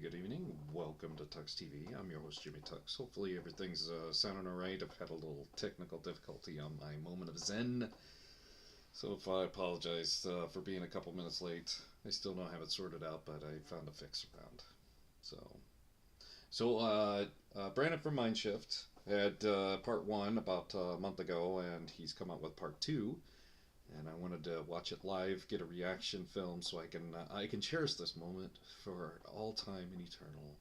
Good evening. Welcome to Tux TV. I'm your host, Jimmy Tux. Hopefully everything's sounding alright. I've had a little technical difficulty on my moment of zen. So if I apologize for being a couple minutes late. I still don't have it sorted out, but I found a fix around. So Brandon from Mindshift had part 1 about a month ago, and he's come out with part 2. And I wanted to watch it live, get a reaction film, so I can cherish this moment for all time and eternal,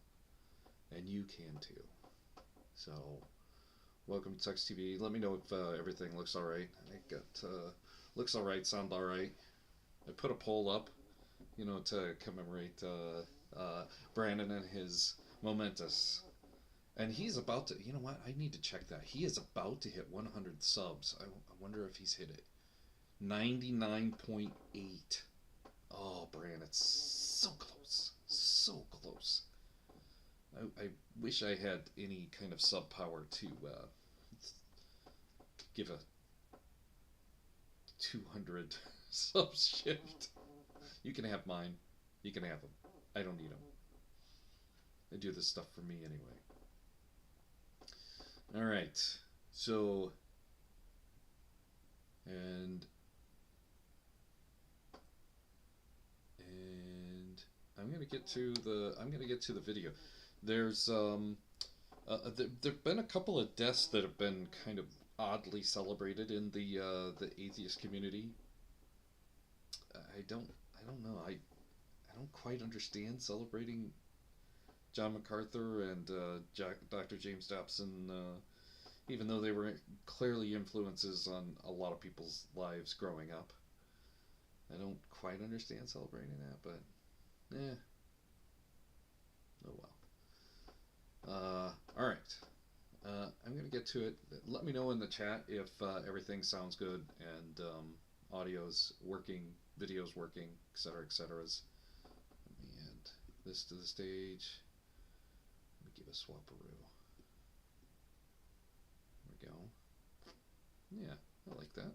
and you can too. So, welcome to Tux TV. Let me know if everything looks all right. I got looks all right, sound all right. I put a poll up, to commemorate Brandon and his momentous. And he's about to. You know what? I need to check that. He is about to hit 100 subs. I wonder if he's hit it. 99.8. Oh, Bran, it's so close. So close. I wish I had any kind of sub power to give a 200 sub shift. You can have mine. You can have them. I don't need them. They do this stuff for me anyway. Alright. So... And I'm gonna get to the video. There's there've been a couple of deaths that have been kind of oddly celebrated in the atheist community. I don't know. I don't quite understand celebrating John MacArthur and Dr. James Dobson, even though they were clearly influences on a lot of people's lives growing up. I don't quite understand celebrating that, but oh well. Alright. I'm going to get to it. Let me know in the chat if everything sounds good and audio's working, video's working, etc., etc. Let me add this to the stage. Let me give a swaparoo. There we go. Yeah, I like that.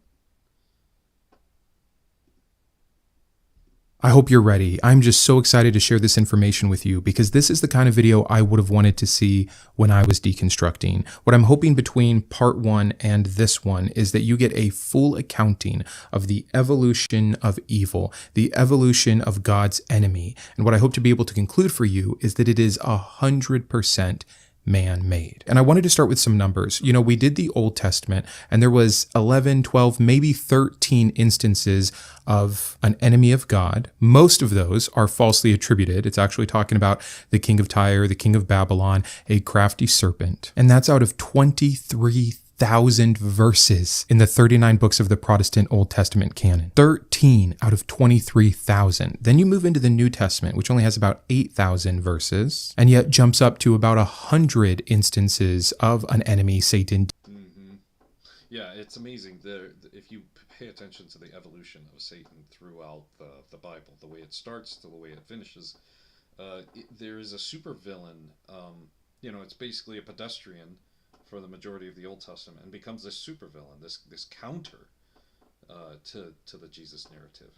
I hope you're ready. I'm just so excited to share this information with you because this is the kind of video I would have wanted to see when I was deconstructing. What I'm hoping between part 1 and this one is that you get a full accounting of the evolution of evil, the evolution of God's enemy. And what I hope to be able to conclude for you is that it is 100% man-made. And I wanted to start with some numbers. We did the Old Testament and there was 11, 12, maybe 13 instances of an enemy of God. Most of those are falsely attributed. It's actually talking about the king of Tyre, the king of Babylon, a crafty serpent. And that's out of 23,000 verses in the 39 books of the Protestant Old Testament canon. 13 out of 23,000. Then you move into the New Testament, which only has about 8,000 verses, and yet jumps up to about 100 instances of an enemy, Satan. Mm-hmm. Yeah, it's amazing. If you pay attention to the evolution of Satan throughout the Bible, the way it starts to the way it finishes, there is a supervillain. It's basically a pedestrian for the majority of the Old Testament and becomes this supervillain, this counter to the Jesus narrative.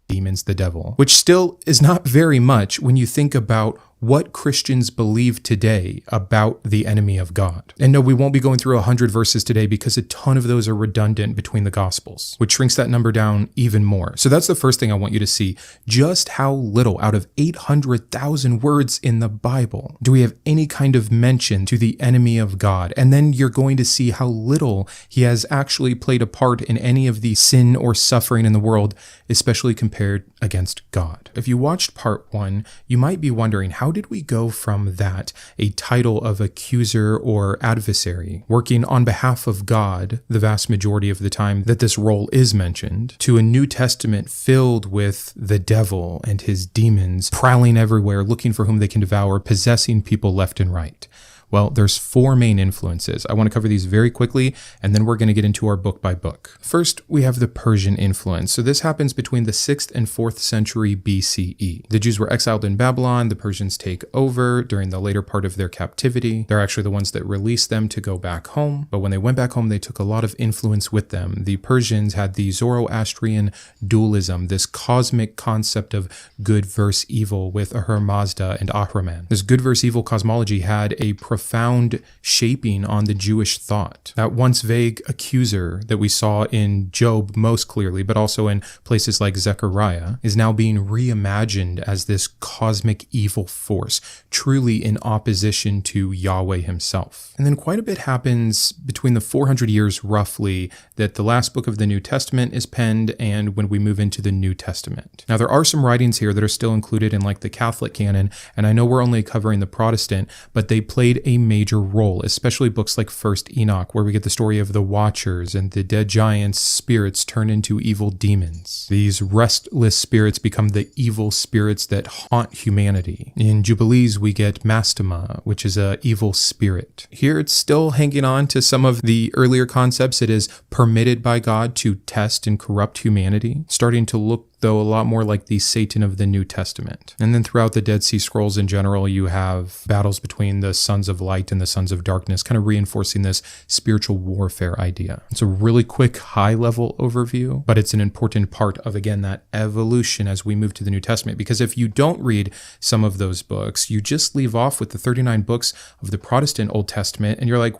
Demons, the devil, which still is not very much when you think about what Christians believe today about the enemy of God. And no, we won't be going through 100 verses today because a ton of those are redundant between the Gospels, which shrinks that number down even more. So that's the first thing I want you to see, just how little out of 800,000 words in the Bible do we have any kind of mention to the enemy of God. And then you're going to see how little he has actually played a part in any of the sin or suffering in the world, especially compared against God. If you watched part 1, you might be wondering, how did we go from that, a title of accuser or adversary, working on behalf of God the vast majority of the time that this role is mentioned, to a New Testament filled with the devil and his demons prowling everywhere, looking for whom they can devour, possessing people left and right? Well, there's 4 main influences. I want to cover these very quickly, and then we're going to get into our book by book. First, we have the Persian influence. So this happens between the 6th and 4th century BCE. The Jews were exiled in Babylon. The Persians take over during the later part of their captivity. They're actually the ones that released them to go back home. But when they went back home, they took a lot of influence with them. The Persians had the Zoroastrian dualism, this cosmic concept of good versus evil with Ahura Mazda and Ahriman. This good versus evil cosmology had a profound shaping on the Jewish thought. That once vague accuser that we saw in Job most clearly, but also in places like Zechariah, is now being reimagined as this cosmic evil force, truly in opposition to Yahweh himself. And then quite a bit happens between the 400 years roughly that the last book of the New Testament is penned and when we move into the New Testament. Now there are some writings here that are still included in like the Catholic canon, and I know we're only covering the Protestant, but they played a major role, especially books like First Enoch, where we get the story of the Watchers and the dead giants' spirits turn into evil demons. These restless spirits become the evil spirits that haunt humanity. In Jubilees, we get Mastema, which is an evil spirit. Here it's still hanging on to some of the earlier concepts. It is permitted by God to test and corrupt humanity, starting to look though a lot more like the Satan of the New Testament. And then throughout the Dead Sea Scrolls in general, you have battles between the sons of light and the sons of darkness, kind of reinforcing this spiritual warfare idea. It's a really quick high-level overview, but it's an important part of, again, that evolution as we move to the New Testament. Because if you don't read some of those books, you just leave off with the 39 books of the Protestant Old Testament, and you're like,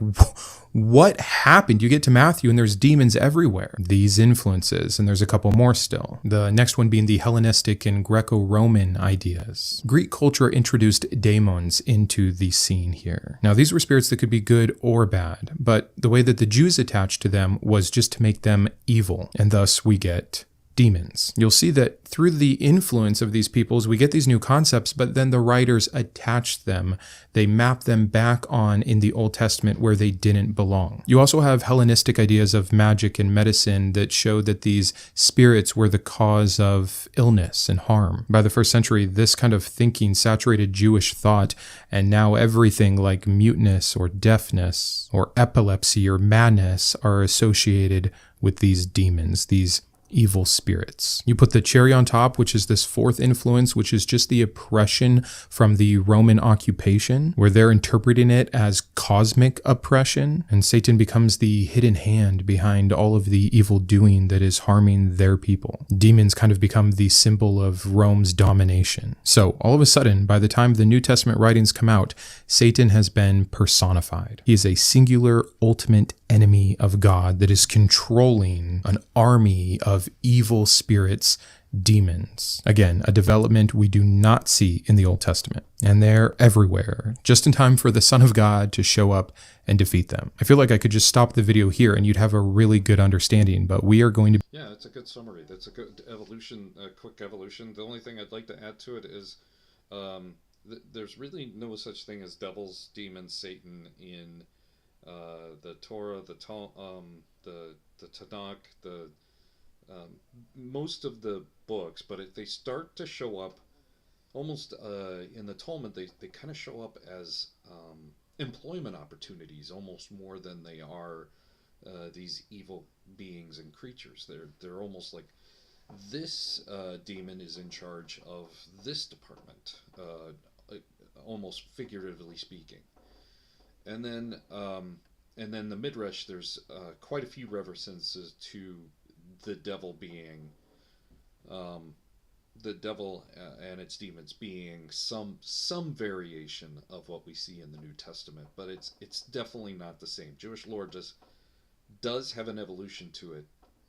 what happened? You get to Matthew and there's demons everywhere. These influences, and there's a couple more still. The next one being the Hellenistic and Greco-Roman ideas. Greek culture introduced daemons into the scene here. Now these were spirits that could be good or bad, but the way that the Jews attached to them was just to make them evil, and thus we get demons. You'll see that through the influence of these peoples, we get these new concepts, but then the writers attach them. They map them back on in the Old Testament where they didn't belong. You also have Hellenistic ideas of magic and medicine that show that these spirits were the cause of illness and harm. By the 1st century, this kind of thinking saturated Jewish thought, and now everything like muteness or deafness or epilepsy or madness are associated with these demons, these evil spirits. You put the cherry on top, which is this 4th influence, which is just the oppression from the Roman occupation, where they're interpreting it as cosmic oppression, and Satan becomes the hidden hand behind all of the evil doing that is harming their people. Demons kind of become the symbol of Rome's domination. So all of a sudden, by the time the New Testament writings come out, Satan has been personified. He is a singular, ultimate enemy of God that is controlling an army of evil spirits, demons. Again, a development we do not see in the Old Testament. And they're everywhere, just in time for the Son of God to show up and defeat them. I feel like I could just stop the video here and you'd have a really good understanding, but we are going to... Yeah, it's a good summary. That's a good evolution, quick evolution. The only thing I'd like to add to it is there's really no such thing as devils, demons, Satan in the Torah, the Tanakh, most of the books, but they start to show up almost in the Talmud. They kind of show up as employment opportunities almost more than they are these evil beings and creatures. They're almost like this demon is in charge of this department, almost figuratively speaking. And then the Midrash, there's quite a few references to the devil being, the devil and its demons being some variation of what we see in the New Testament, but it's definitely not the same. Jewish lore does have an evolution to it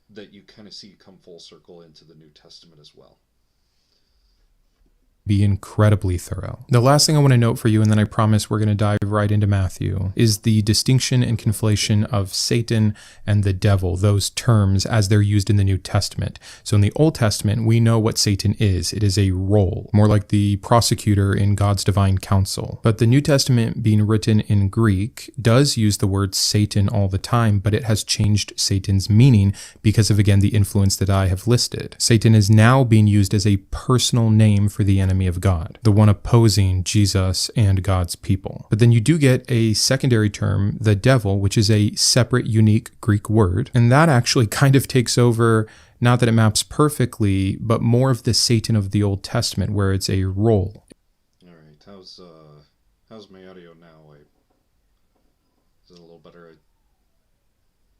that you kind of see come full circle into the New Testament as well. Be incredibly thorough. The last thing I want to note for you, and then I promise we're going to dive right into Matthew, is the distinction and conflation of Satan and the devil, those terms as they're used in the New Testament. So in the Old Testament, we know what Satan is. It is a role, more like the prosecutor in God's divine counsel. But the New Testament, being written in Greek, does use the word Satan all the time, but it has changed Satan's meaning because of, again, the influence that I have listed. Satan is now being used as a personal name for the enemy enemy of God, the one opposing Jesus and God's people. But then you do get a secondary term, the devil, which is a separate, unique Greek word. And that actually kind of takes over, not that it maps perfectly, but more of the Satan of the Old Testament, where it's a role. All right, how's my audio now? Is it a little better? I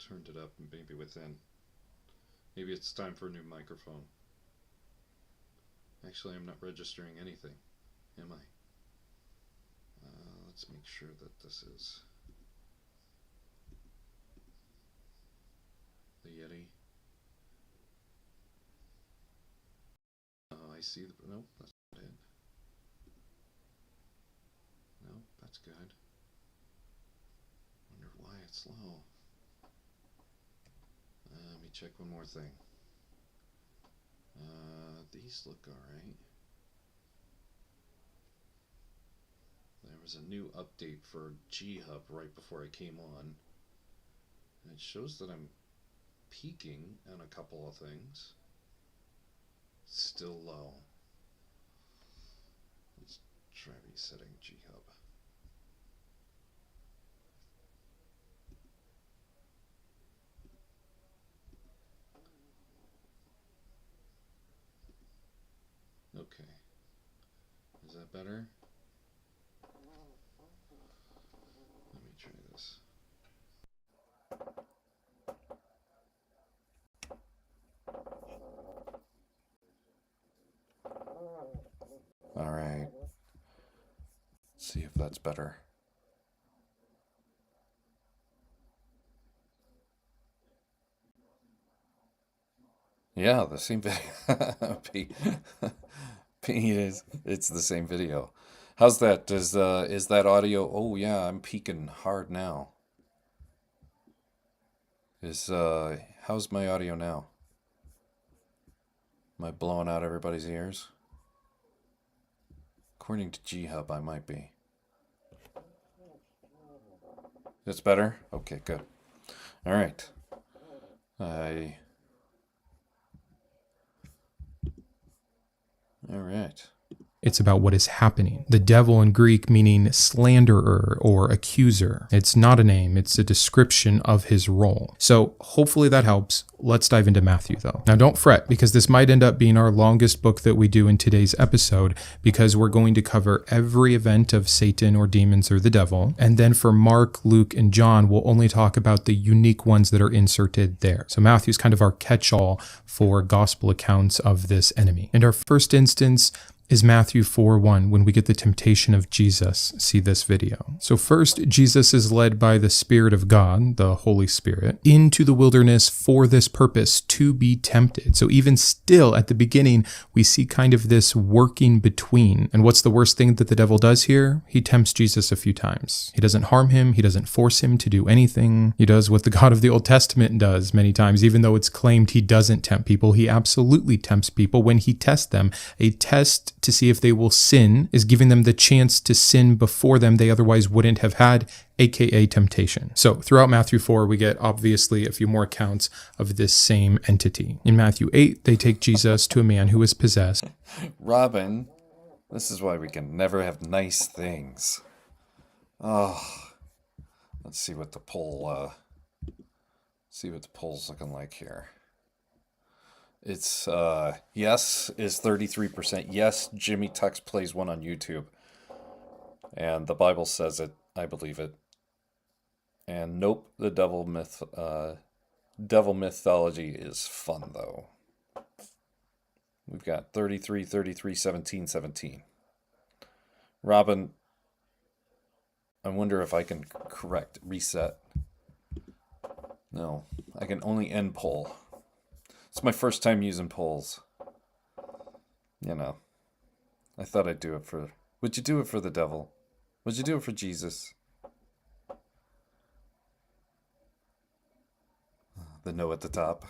turned it up, maybe within. Maybe it's time for a new microphone. Actually, I'm not registering anything, am I? Let's make sure that this is the Yeti. Oh, I see the... Nope, that's not it. Nope, that's good. Wonder why it's low. Let me check one more thing. These look alright. There was a new update for G-Hub right before I came on. And it shows that I'm peaking on a couple of things. Still low. Let's try resetting G-Hub. Okay. Is that better? Let me try this. All right. Let's see if that's better. Yeah, the same video. It's the same video. How's that? Is that audio? Oh yeah, I'm peaking hard now. How's my audio now? Am I blowing out everybody's ears? According to G-Hub, I might be. It's better? Okay, good. All right. All right. It's about what is happening. The devil in Greek meaning slanderer or accuser. It's not a name, it's a description of his role. So hopefully that helps. Let's dive into Matthew though. Now don't fret, because this might end up being our longest book that we do in today's episode, because we're going to cover every event of Satan or demons or the devil. And then for Mark, Luke, and John, we'll only talk about the unique ones that are inserted there. So Matthew's kind of our catch-all for gospel accounts of this enemy. And our first instance is Matthew 4:1, when we get the temptation of Jesus. See this video. So first, Jesus is led by the Spirit of God, the Holy Spirit, into the wilderness for this purpose, to be tempted. So even still at the beginning, we see kind of this working between. And what's the worst thing that the devil does here? He tempts Jesus a few times. He doesn't harm him. He doesn't force him to do anything. He does what the God of the Old Testament does many times. Even though it's claimed he doesn't tempt people, he absolutely tempts people when he tests them. A test to see if they will sin is giving them the chance to sin before them they otherwise wouldn't have had, aka temptation. So throughout Matthew 4, we get obviously a few more accounts of this same entity. In Matthew 8, they take Jesus to a man who is possessed. Robin, this is why we can never have nice things. Oh, let's see what the poll's looking like here. It's, yes is 33%. Yes, Jimmy Tux plays one on YouTube. And the Bible says it. I believe it. And nope, the devil mythology is fun, though. We've got 33, 33, 17, 17. Robin, I wonder if I can reset. No, I can only end poll. It's my first time using polls. You know, I thought I'd do it for... Would you do it for the devil? Would you do it for Jesus? The no at the top.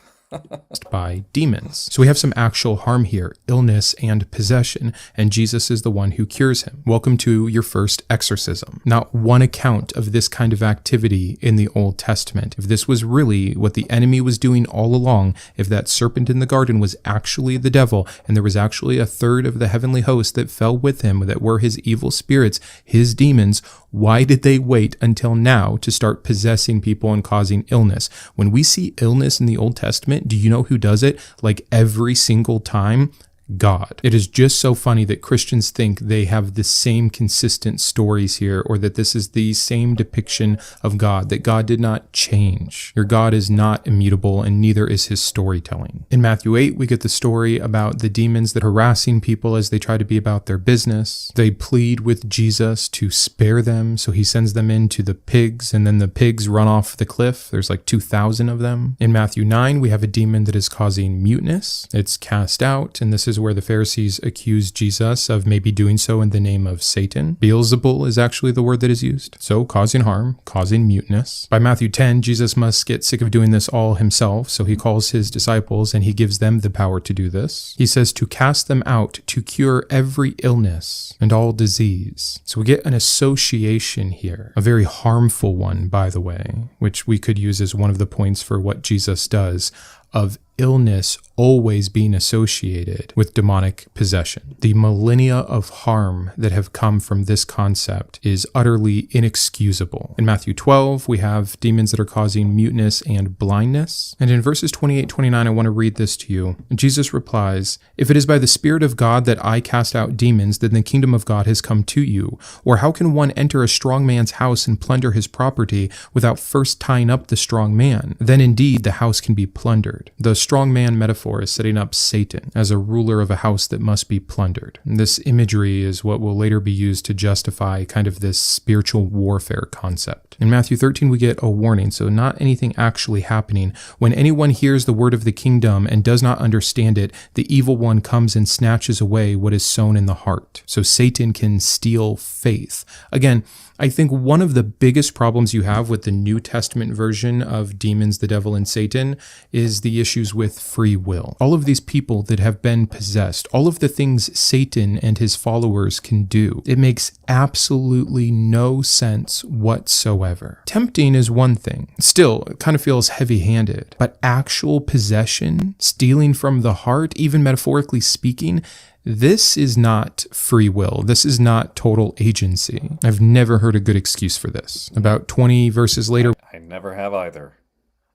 by demons. So we have some actual harm here, illness and possession, and Jesus is the one who cures him. Welcome to your first exorcism. Not one account of this kind of activity in the Old Testament. If this was really what the enemy was doing all along, if that serpent in the garden was actually the devil, and there was actually a third of the heavenly host that fell with him, that were his evil spirits, his demons, why did they wait until now to start possessing people and causing illness? When we see illness in the Old Testament, do you know who does it? Like every single time? God. It is just so funny that Christians think they have the same consistent stories here, or that this is the same depiction of God, that God did not change. Your God is not immutable, and neither is his storytelling. In Matthew 8, we get the story about the demons that are harassing people as they try to be about their business. They plead with Jesus to spare them, so he sends them into the pigs, and then the pigs run off the cliff. There's like 2,000 of them. In Matthew 9, we have a demon that is causing muteness. It's cast out, and this is where the Pharisees accuse Jesus of maybe doing so in the name of Satan. Beelzebul is actually the word that is used. So causing harm, causing muteness. By Matthew 10, Jesus must get sick of doing this all himself, so he calls his disciples and he gives them the power to do this. He says to cast them out, to cure every illness and all disease. So we get an association here, a very harmful one, by the way, which we could use as one of the points for what Jesus does, of illness always being associated with demonic possession. The millennia of harm that have come from this concept is utterly inexcusable. In Matthew 12, we have demons that are causing muteness and blindness. And in verses 28-29, I want to read this to you. Jesus replies, "If it is by the Spirit of God that I cast out demons, then the kingdom of God has come to you. Or how can one enter a strong man's house and plunder his property without first tying up the strong man? Then indeed the house can be plundered." The strong man metaphor is setting up Satan as a ruler of a house that must be plundered. And this imagery is what will later be used to justify kind of this spiritual warfare concept. In Matthew 13, we get a warning, so not anything actually happening. When anyone hears the word of the kingdom and does not understand it, the evil one comes and snatches away what is sown in the heart. So Satan can steal faith. Again, I think one of the biggest problems you have with the New Testament version of demons, the devil, and Satan is the issues with free will. All of these people that have been possessed, all of the things Satan and his followers can do, it makes absolutely no sense whatsoever. Tempting is one thing. Still, it kind of feels heavy-handed. But actual possession, stealing from the heart, even metaphorically speaking, this is not free will. This is not total agency. I've never heard a good excuse for this. About 20 verses later, I never have either.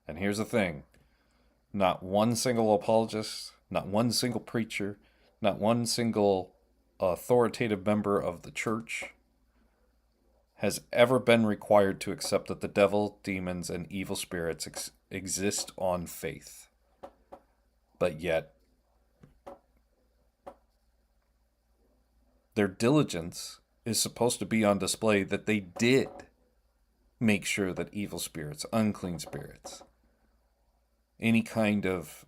And here's the thing. Not one single apologist, not one single preacher, not one single authoritative member of the church has ever been required to accept that the devil, demons, and evil spirits exist on faith. But yet, their diligence is supposed to be on display that they did make sure that evil spirits, unclean spirits, any kind of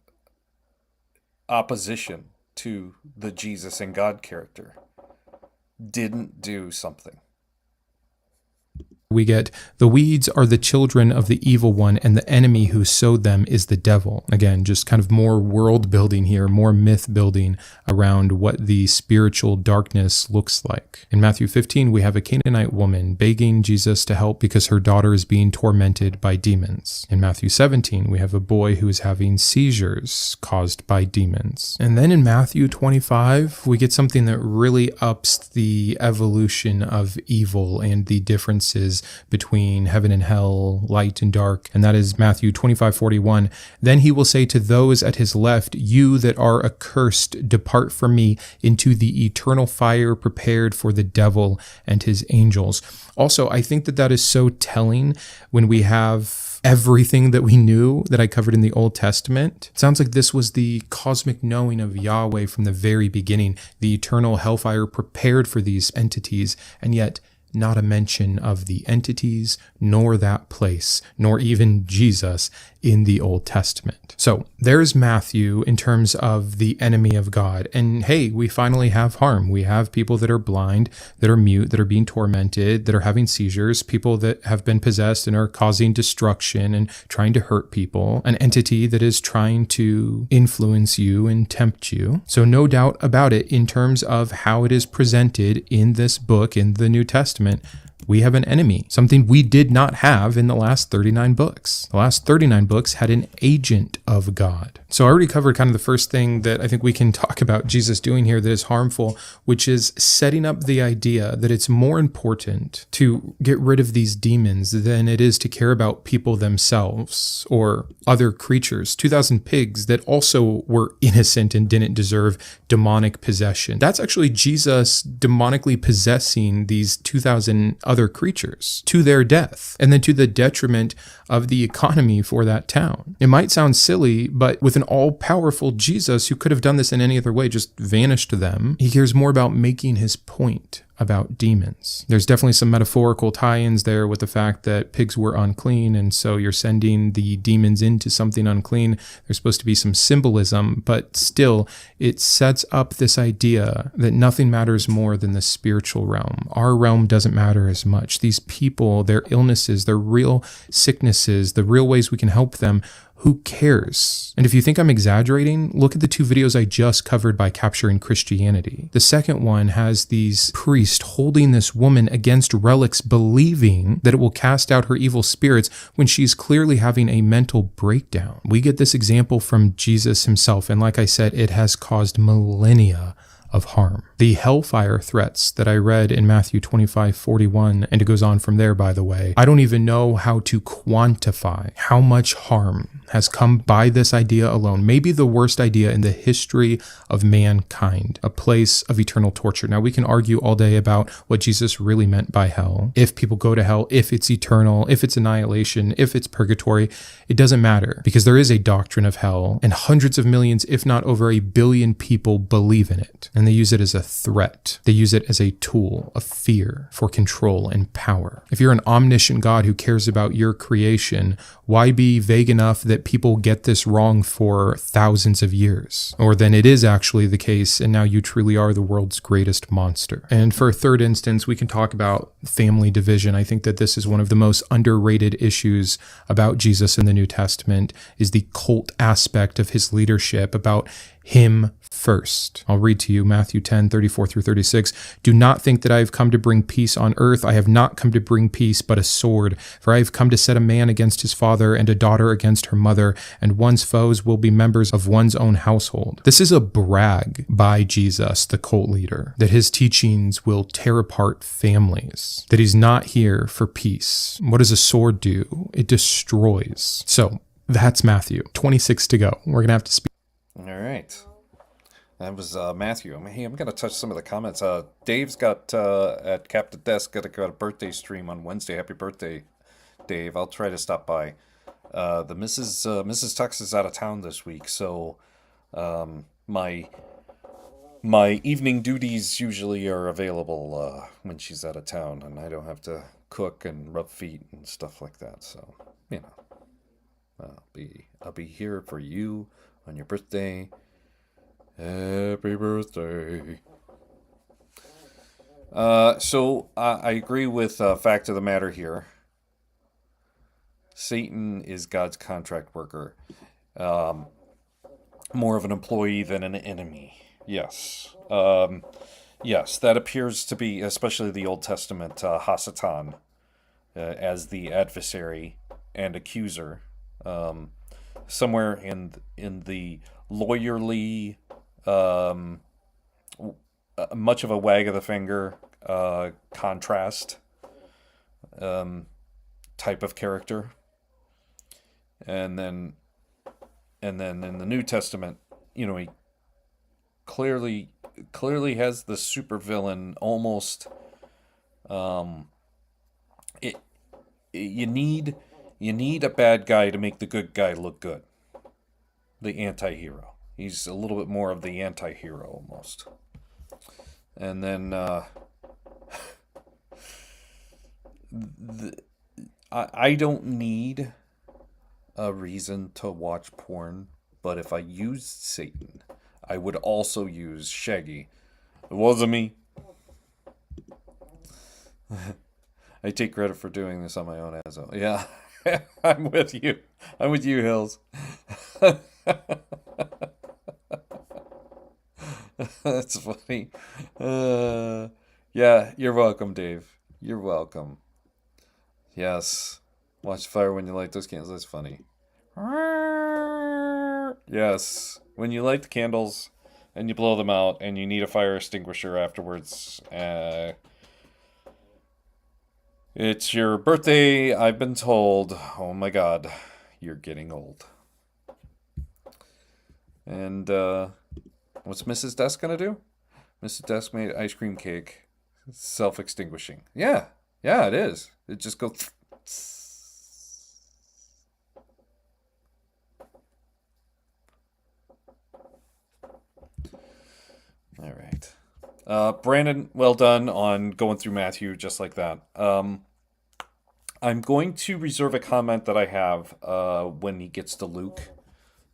opposition to the Jesus and God character didn't do something. we get, "The weeds are the children of the evil one, and the enemy who sowed them is the devil." Again, just kind of more world building here, more myth building around what the spiritual darkness looks like. In Matthew 15, we have a Canaanite woman begging Jesus to help because her daughter is being tormented by demons. In Matthew 17, we have a boy who is having seizures caused by demons. And then in Matthew 25, we get something that really ups the evolution of evil and the differences between heaven and hell, light and dark, and that is Matthew 25:41. "Then he will say to those at his left, 'You that are accursed, depart from me into the eternal fire prepared for the devil and his angels.'" Also, I think that is so telling when we have everything that we knew that I covered in the Old Testament. It sounds like this was the cosmic knowing of Yahweh from the very beginning, the eternal hellfire prepared for these entities, and yet not a mention of the entities, nor that place, nor even Jesus in the Old Testament. So there's Matthew in terms of the enemy of God. And hey, we finally have harm. We have people that are blind, that are mute, that are being tormented, that are having seizures, people that have been possessed and are causing destruction and trying to hurt people, an entity that is trying to influence you and tempt you. So no doubt about it, in terms of how it is presented in this book, in the New Testament, we have an enemy, something we did not have in the last 39 books. The last 39 books had an agent of God. So I already covered kind of the first thing that I think we can talk about Jesus doing here that is harmful, which is setting up the idea that it's more important to get rid of these demons than it is to care about people themselves or other creatures. 2,000 pigs that also were innocent and didn't deserve demonic possession. That's actually Jesus demonically possessing these 2,000 other creatures to their death and then to the detriment of the economy for that town. It might sound silly, but with an all-powerful Jesus who could have done this in any other way, just vanished them, he cares more about making his point about demons. There's definitely some metaphorical tie-ins there with the fact that pigs were unclean, and so you're sending the demons into something unclean. There's supposed to be some symbolism, but still, it sets up this idea that nothing matters more than the spiritual realm. Our realm doesn't matter as much. These people, their illnesses, their real sicknesses, the real ways we can help them, who cares? And if you think I'm exaggerating, look at the 2 videos I just covered by Capturing Christianity. The second one has these priests holding this woman against relics, believing that it will cast out her evil spirits when she's clearly having a mental breakdown. We get this example from Jesus himself, and like I said, it has caused millennia of harm. The hellfire threats that I read in Matthew 25:41, and it goes on from there, by the way, I don't even know how to quantify how much harm has come by this idea alone. Maybe the worst idea in the history of mankind, a place of eternal torture. Now, we can argue all day about what Jesus really meant by hell. If people go to hell, if it's eternal, if it's annihilation, if it's purgatory, it doesn't matter, because there is a doctrine of hell, and hundreds of millions, if not over 1 billion people believe in it. And they use it as a threat. They use it as a tool of fear for control and power. If you're an omniscient God who cares about your creation, why be vague enough that people get this wrong for thousands of years? Or then it is actually the case, and now you truly are the world's greatest monster. And for a third instance, we can talk about family division. I think that this is one of the most underrated issues about Jesus in the New Testament, is the cult aspect of his leadership, about him first. I'll read to you Matthew 10:34-36. Do not think that I have come to bring peace on earth. I have not come to bring peace, but a sword. For I have come to set a man against his father, and a daughter against her mother, and one's foes will be members of one's own household. This is a brag by Jesus, the cult leader, that his teachings will tear apart families, that he's not here for peace. What does a sword do? It destroys. So that's Matthew. 26 to go. We're going to have to speak. All right. That was Matthew. Hey, I'm going to touch some of the comments. Dave's got, at Captain Desk, got a birthday stream on Wednesday. Happy birthday, Dave. I'll try to stop by. The Mrs. Tux is out of town this week, so my evening duties usually are available when she's out of town, and I don't have to cook and rub feet and stuff like that. So, you know, I'll be here for you on your birthday. Happy birthday. So I agree with fact of the matter here. Satan is God's contract worker. More of an employee than an enemy. Yes. Yes, that appears to be, especially the Old Testament, Hasatan, as the adversary and accuser. Somewhere in the lawyerly, much of a wag of the finger, contrast type of character. And then in the New Testament, you know, he clearly has the supervillain almost. You need a bad guy to make the good guy look good. The anti-hero. He's a little bit more of the anti-hero almost. And then I don't need a reason to watch porn, but if I used Satan, I would also use Shaggy. It wasn't me. I take credit for doing this on my own as well. Yeah, I'm with you. I'm with you, Hills. That's funny. Yeah, you're welcome, Dave. You're welcome. Yes. Watch fire when you light those candles. That's funny. Yes. When you light the candles and you blow them out and you need a fire extinguisher afterwards, it's your birthday, I've been told. Oh my god, you're getting old. And, what's Mrs. Desk gonna do? Mrs. Desk made ice cream cake. Self-extinguishing. Yeah, it is. It just goes... All right. Brandon, well done on going through Matthew just like that. I'm going to reserve a comment that I have when he gets to Luke.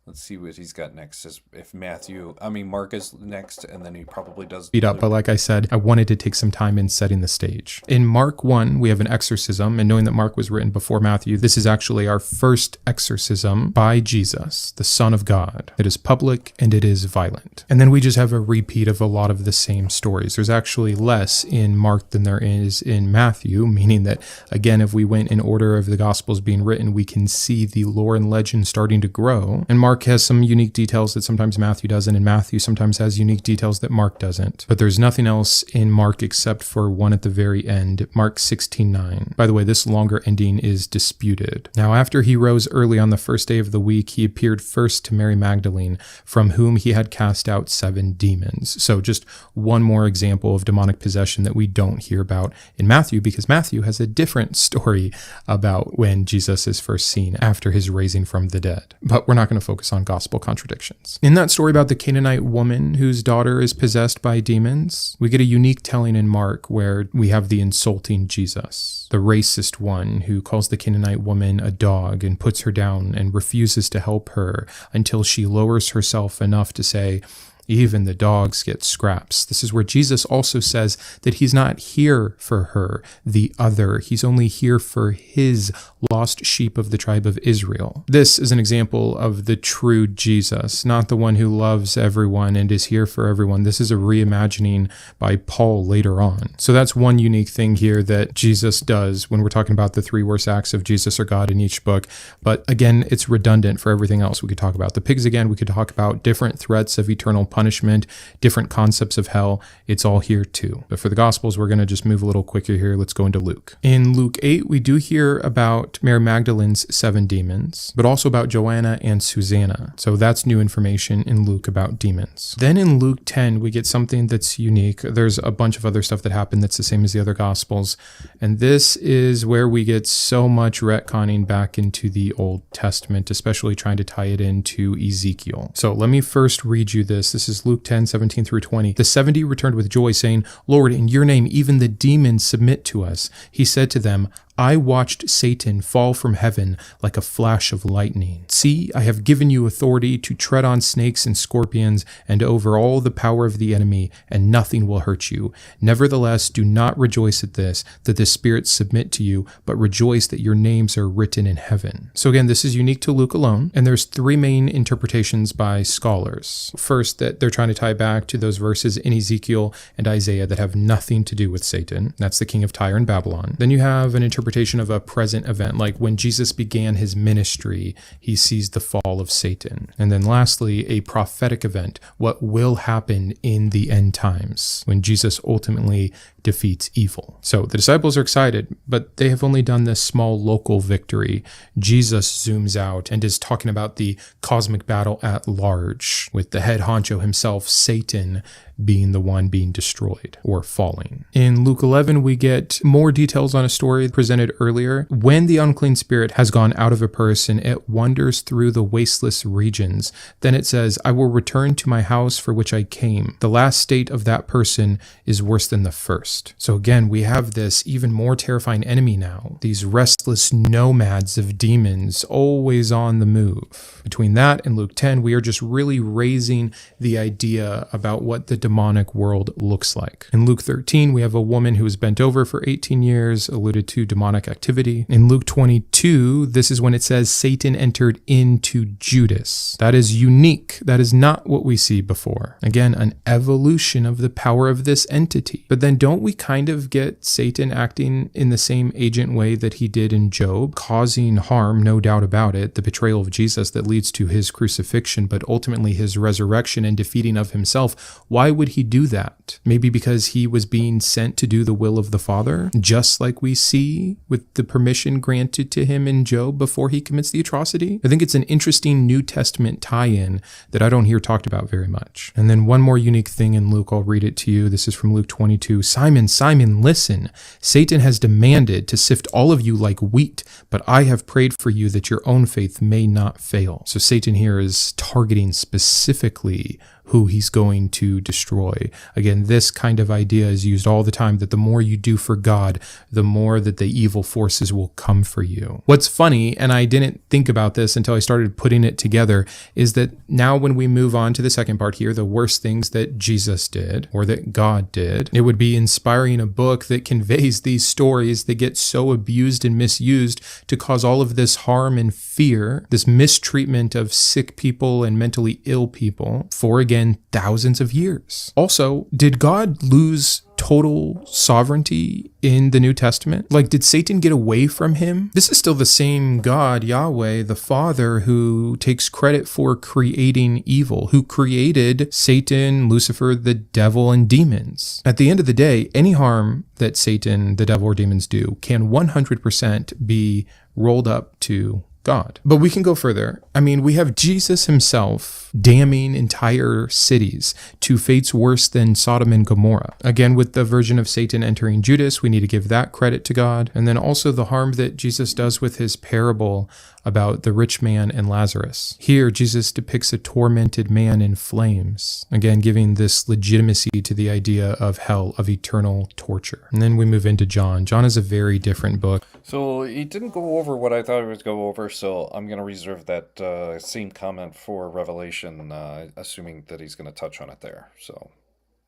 Let's see what he's got next. If Mark is next, and then he probably does speed up, but like I said, I wanted to take some time in setting the stage. In Mark 1, we have an exorcism, and knowing that Mark was written before Matthew, this is actually our first exorcism by Jesus, the Son of God. It is public and it is violent. And then we just have a repeat of a lot of the same stories. There's actually less in Mark than there is in Matthew, meaning that, again, if we went in order of the Gospels being written, we can see the lore and legend starting to grow. And Mark has some unique details that sometimes Matthew doesn't, and Matthew sometimes has unique details that Mark doesn't. But there's nothing else in Mark except for one at the very end, Mark 16:9. By the way, this longer ending is disputed. Now, after he rose early on the first day of the week, he appeared first to Mary Magdalene, from whom he had cast out 7 demons. So just one more example of demonic possession that we don't hear about in Matthew, because Matthew has a different story about when Jesus is first seen after his raising from the dead. But we're not going to focus on gospel contradictions. In that story about the Canaanite woman whose daughter is possessed by demons, we get a unique telling in Mark where we have the insulting Jesus, the racist one who calls the Canaanite woman a dog and puts her down and refuses to help her until she lowers herself enough to say, "Even the dogs get scraps." This is where Jesus also says that he's not here for her, the other. He's only here for his lost sheep of the tribe of Israel. This is an example of the true Jesus, not the one who loves everyone and is here for everyone. This is a reimagining by Paul later on. So that's one unique thing here that Jesus does when we're talking about the 3 worst acts of Jesus or God in each book. But again, it's redundant for everything else we could talk about. The pigs again, we could talk about different threats of eternal punishment, different concepts of hell. It's all here too. But for the Gospels, we're going to just move a little quicker here. Let's go into Luke. In Luke 8, we do hear about Mary Magdalene's 7 demons, but also about Joanna and Susanna. So that's new information in Luke about demons. Then in Luke 10, we get something that's unique. There's a bunch of other stuff that happened that's the same as the other Gospels. And this is where we get so much retconning back into the Old Testament, especially trying to tie it into Ezekiel. So let me first read you this. This is Luke 10:17 through 20. The 70 returned with joy, saying, "Lord, in your name even the demons submit to us." He said to them, "I watched Satan fall from heaven like a flash of lightning. See, I have given you authority to tread on snakes and scorpions and over all the power of the enemy, and nothing will hurt you. Nevertheless, do not rejoice at this, that the spirits submit to you, but rejoice that your names are written in heaven." So again, this is unique to Luke alone, and there's 3 main interpretations by scholars. First, that they're trying to tie back to those verses in Ezekiel and Isaiah that have nothing to do with Satan. That's the king of Tyre and Babylon. Then you have an interpretation of a present event, like when Jesus began his ministry, he sees the fall of Satan. And then lastly, a prophetic event, what will happen in the end times, when Jesus ultimately defeats evil. So the disciples are excited, but they have only done this small local victory. Jesus zooms out and is talking about the cosmic battle at large, with the head honcho himself, Satan, being the one being destroyed or falling. In Luke 11, we get more details on a story presented earlier. When the unclean spirit has gone out of a person, it wanders through the wasteless regions. Then it says, I will return to my house for which I came. The last state of that person is worse than the first. So again, we have this even more terrifying enemy now. These restless nomads of demons, always on the move. Between that and Luke 10, we are just really raising the idea about what the demonic world looks like. In Luke 13, we have a woman who was bent over for 18 years, alluded to demonic activity. In Luke 22, this is when it says Satan entered into Judas. That is unique. That is not what we see before. Again, an evolution of the power of this entity. But then don't we kind of get Satan acting in the same agent way that he did in Job, causing harm, no doubt about it, the betrayal of Jesus that leads to his crucifixion, but ultimately his resurrection and defeating of himself? Why would he do that? Maybe because he was being sent to do the will of the Father, just like we see with the permission granted to him in Job before he commits the atrocity? I think it's an interesting New Testament tie-in that I don't hear talked about very much. And then one more unique thing in Luke, I'll read it to you. This is from Luke 22. Simon, Simon, listen. Satan has demanded to sift all of you like wheat, but I have prayed for you that your own faith may not fail. So Satan here is targeting specifically who he's going to destroy. Again, this kind of idea is used all the time, that the more you do for God, the more that the evil forces will come for you. What's funny, and I didn't think about this until I started putting it together, is that now when we move on to the second part here, the worst things that Jesus did or that God did, it would be inspiring a book that conveys these stories that get so abused and misused to cause all of this harm and fear, this mistreatment of sick people and mentally ill people for, again, thousands of years. Also, did God lose total sovereignty in the New Testament? Like, did Satan get away from him? This is still the same God, Yahweh, the Father, who takes credit for creating evil, who created Satan, Lucifer, the devil, and demons. At the end of the day, any harm that Satan, the devil, or demons do can 100% be rolled up to God. But we can go further. I mean, we have Jesus himself damning entire cities to fates worse than Sodom and Gomorrah. Again, with the version of Satan entering Judas, we need to give that credit to God. And then also the harm that Jesus does with his parable about the rich man and Lazarus. Here, Jesus depicts a tormented man in flames, again, giving this legitimacy to the idea of hell, of eternal torture. And then we move into John. John is a very different book. So he didn't go over what I thought he was going to go over, so I'm going to reserve that same comment for Revelation, assuming that he's going to touch on it there. So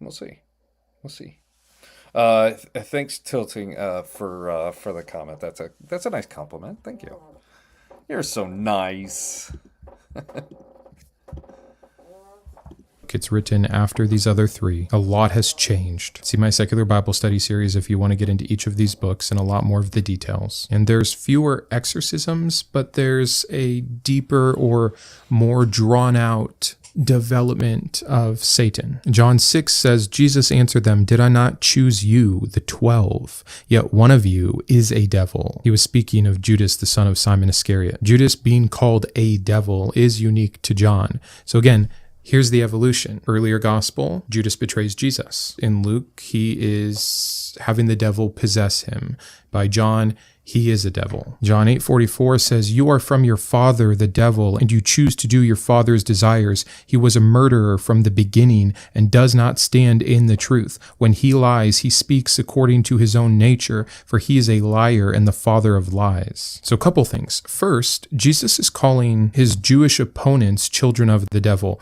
we'll see. We'll see. Thanks, Tilting, for the comment. That's a nice compliment. Thank you. You're so nice. It's written after these other three. A lot has changed. See my secular Bible study series if you want to get into each of these books and a lot more of the details. And there's fewer exorcisms, but there's a deeper or more drawn out development of Satan. John 6 says, Jesus answered them, "Did I not choose you, the 12? Yet one of you is a devil." He was speaking of Judas, the son of Simon Iscariot. Judas being called a devil is unique to John. So again, here's the evolution. Earlier gospel, Judas betrays Jesus. In Luke, he is having the devil possess him. By John, he is a devil. John 8:44 says, "You are from your father, the devil, and you choose to do your father's desires. He was a murderer from the beginning and does not stand in the truth. When he lies, he speaks according to his own nature, for he is a liar and the father of lies." So a couple things. First, Jesus is calling his Jewish opponents children of the devil.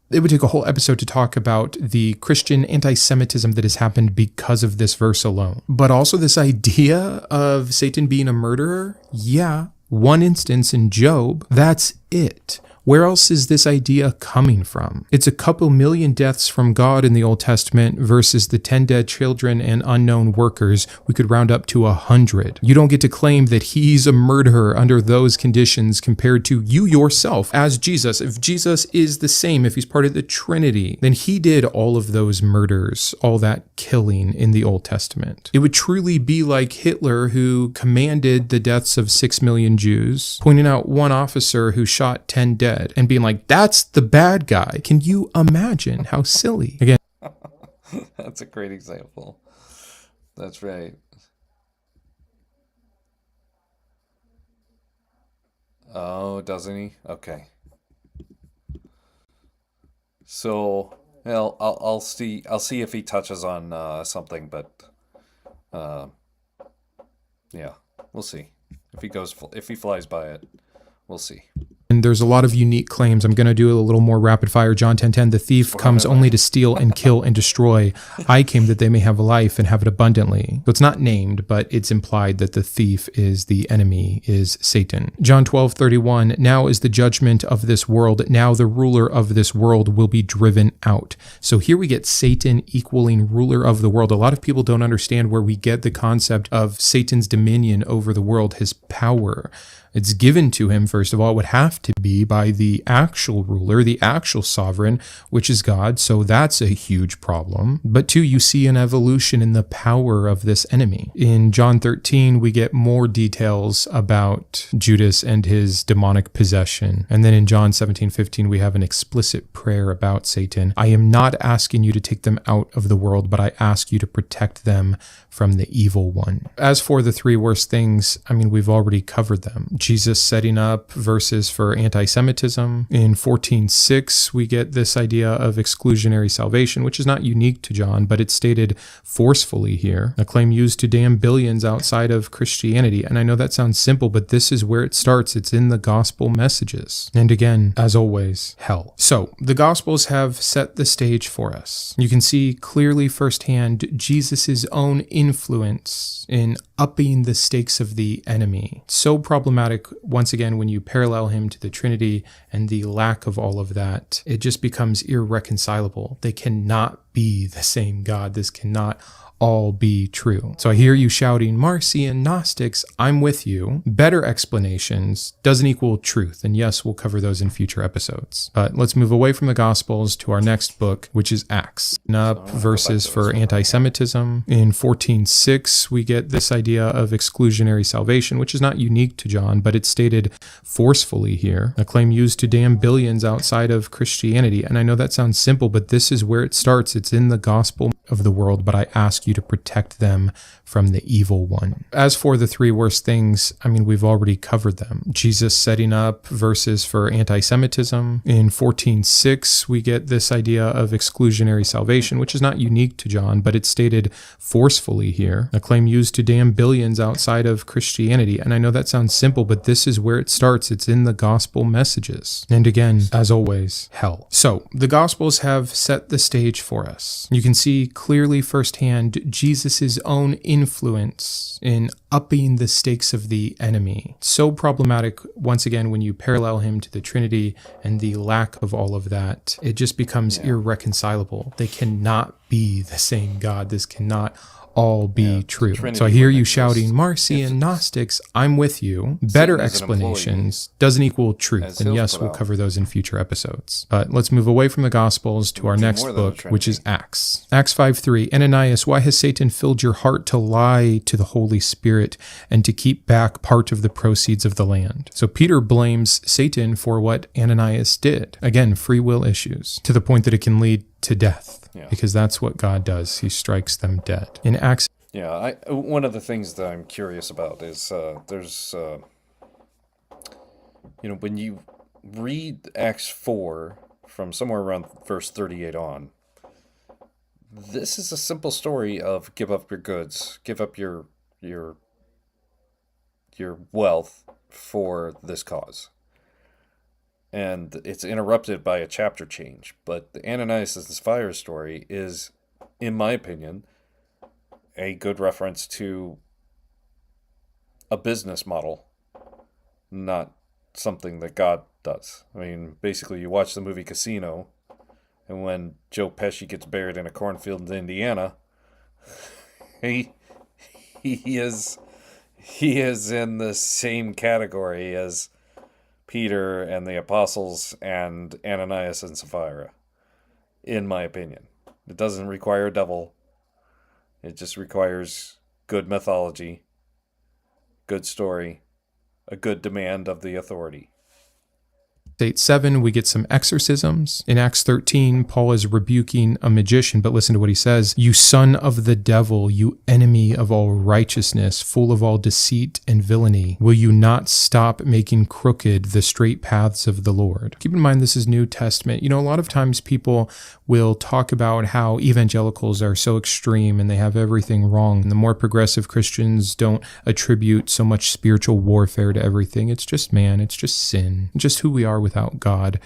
It would take a whole episode to talk about the Christian anti-Semitism that has happened because of this verse alone. But also this idea of Satan being a murderer. Yeah, one instance in Job, that's it. Where else is this idea coming from? It's a couple million deaths from God in the Old Testament versus the 10 dead children and unknown workers. We could round up to 100. You don't get to claim that he's a murderer under those conditions compared to you yourself as Jesus. If Jesus is the same, if he's part of the Trinity, then he did all of those murders, all that killing in the Old Testament. It would truly be like Hitler, who commanded the deaths of 6 million Jews, pointing out one officer who shot 10 dead and being like, that's the bad guy. Can you imagine how silly? Again, That's a great example. That's right. Oh, doesn't he? Okay. So, well, I'll see if he touches on something, but uh, yeah, we'll see. If he flies by it, we'll see. And there's a lot of unique claims. I'm going to do a little more rapid fire. John 10:10, the thief comes only to steal and kill and destroy. I came that they may have life and have it abundantly. So it's not named, but it's implied that the thief is the enemy, is Satan. John 12:31, now is the judgment of this world. Now the ruler of this world will be driven out. So here we get Satan equaling ruler of the world. A lot of people don't understand where we get the concept of Satan's dominion over the world, his power. It's given to him, first of all, it would have to be by the actual ruler, the actual sovereign, which is God. So that's a huge problem. But two, you see an evolution in the power of this enemy. In John 13, we get more details about Judas and his demonic possession. And then in John 17:15, we have an explicit prayer about Satan. I am not asking you to take them out of the world, but I ask you to protect them from the evil one. As for the three worst things, I mean, we've already covered them. Jesus setting up verses for anti-Semitism. In 14:6, we get this idea of exclusionary salvation, which is not unique to John, but it's stated forcefully here. A claim used to damn billions outside of Christianity. And I know that sounds simple, but this is where it starts. It's in the gospel messages. And again, as always, hell. So the gospels have set the stage for us. You can see clearly firsthand Jesus's own influence in upping the stakes of the enemy. So problematic, once again, when you parallel him to the Trinity and the lack of all of that, it just becomes irreconcilable. They cannot be the same God. This cannot all be true. So I hear you shouting, Marcion, Gnostics, I'm with you. Better explanations doesn't equal truth. And yes, we'll cover those in future episodes. But let's move away from the Gospels to our next book, which is Acts. Up verses for anti-Semitism. In 14:6, we get this idea of exclusionary salvation, which is not unique to John, but it's stated forcefully here. A claim used to damn billions outside of Christianity. And I know that sounds simple, but this is where it starts. It's in the gospel of the world, but I ask you to protect them from the evil one. As for the three worst things, I mean, we've already covered them. Jesus setting up verses for anti-Semitism. In 14:6, we get this idea of exclusionary salvation, which is not unique to John, but it's stated forcefully here. A claim used to damn billions outside of Christianity. And I know that sounds simple, but this is where it starts. It's in the gospel messages. And again, as always, hell. So the gospels have set the stage for us. You can see clearly firsthand Jesus's own influence in upping the stakes of the enemy. So problematic, once again, when you parallel him to the Trinity and the lack of all of that, it just becomes irreconcilable. They cannot be the same God. This cannot all be true. So I hear you shouting, Marcion, Gnostics, I'm with you. Better explanations doesn't equal truth. And yes, we'll cover those in future episodes. But let's move away from the Gospels to our next book, which is Acts. Acts 5:3, Ananias, why has Satan filled your heart to lie to the Holy Spirit and to keep back part of the proceeds of the land? So Peter blames Satan for what Ananias did. Again, free will issues, to the point that it can lead to death. Because that's what God does. He strikes them dead. In Acts. Yeah, one of the things that I'm curious about is there's, when you read Acts 4 from somewhere around verse 38 on, this is a simple story of give up your goods, give up your wealth for this cause. And it's interrupted by a chapter change. But the Ananias and Sapphira story is, in my opinion, a good reference to a business model, not something that God does. I mean, basically, you watch the movie Casino, and when Joe Pesci gets buried in a cornfield in Indiana, he is in the same category as Peter and the apostles and Ananias and Sapphira, in my opinion. It doesn't require a devil. It just requires good mythology, good story, a good demand of the authority. 8:7, we get some exorcisms. In Acts 13, Paul is rebuking a magician, but listen to what he says. You son of the devil, you enemy of all righteousness, full of all deceit and villainy, will you not stop making crooked the straight paths of the Lord? Keep in mind, this is New Testament. You know, a lot of times people will talk about how evangelicals are so extreme and they have everything wrong. And the more progressive Christians don't attribute so much spiritual warfare to everything. It's just man, it's just sin, just who we are without God.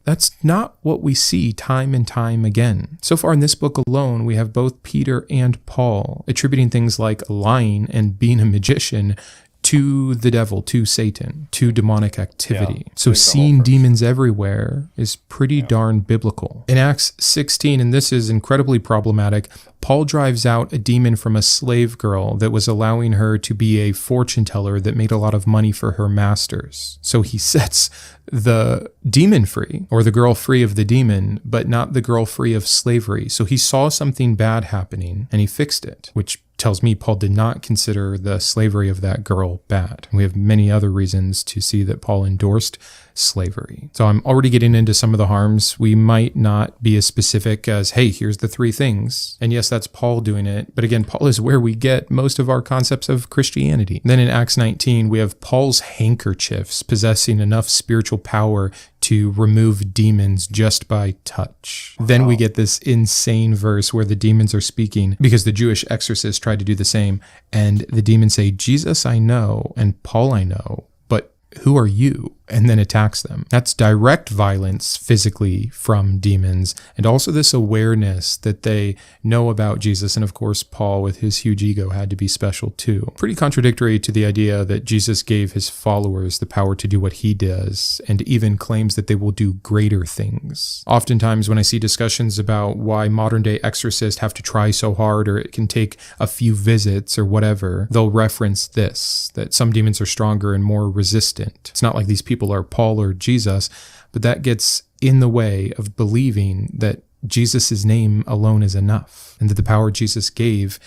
That's not what we see time and time again. So far in this book alone, we have both Peter and Paul attributing things like lying and being a magician to the devil, to Satan, to demonic activity. Yeah, so seeing demons everywhere is pretty darn biblical. In Acts 16, and this is incredibly problematic, Paul drives out a demon from a slave girl that was allowing her to be a fortune teller that made a lot of money for her masters. So he sets the demon free, or the girl free of the demon, but not the girl free of slavery. So he saw something bad happening and he fixed it, which tells me Paul did not consider the slavery of that girl bad. We have many other reasons to see that Paul endorsed slavery. So I'm already getting into some of the harms. We might not be as specific as, hey, here's the 3 things. And yes, that's Paul doing it. But again, Paul is where we get most of our concepts of Christianity. Then in Acts 19, we have Paul's handkerchiefs possessing enough spiritual power to remove demons just by touch. Then we get this insane verse where the demons are speaking because the Jewish exorcists tried to do the same. And the demons say, Jesus I know, and Paul I know, but who are you? And then attacks them. That's direct violence physically from demons, and also this awareness that they know about Jesus. And of course, Paul, with his huge ego, had to be special too. Pretty contradictory to the idea that Jesus gave his followers the power to do what he does, and even claims that they will do greater things. Oftentimes, when I see discussions about why modern day exorcists have to try so hard, or it can take a few visits or whatever, they'll reference this, that some demons are stronger and more resistant. It's not like these people are Paul or Jesus, but that gets in the way of believing that Jesus' name alone is enough, and that the power Jesus gave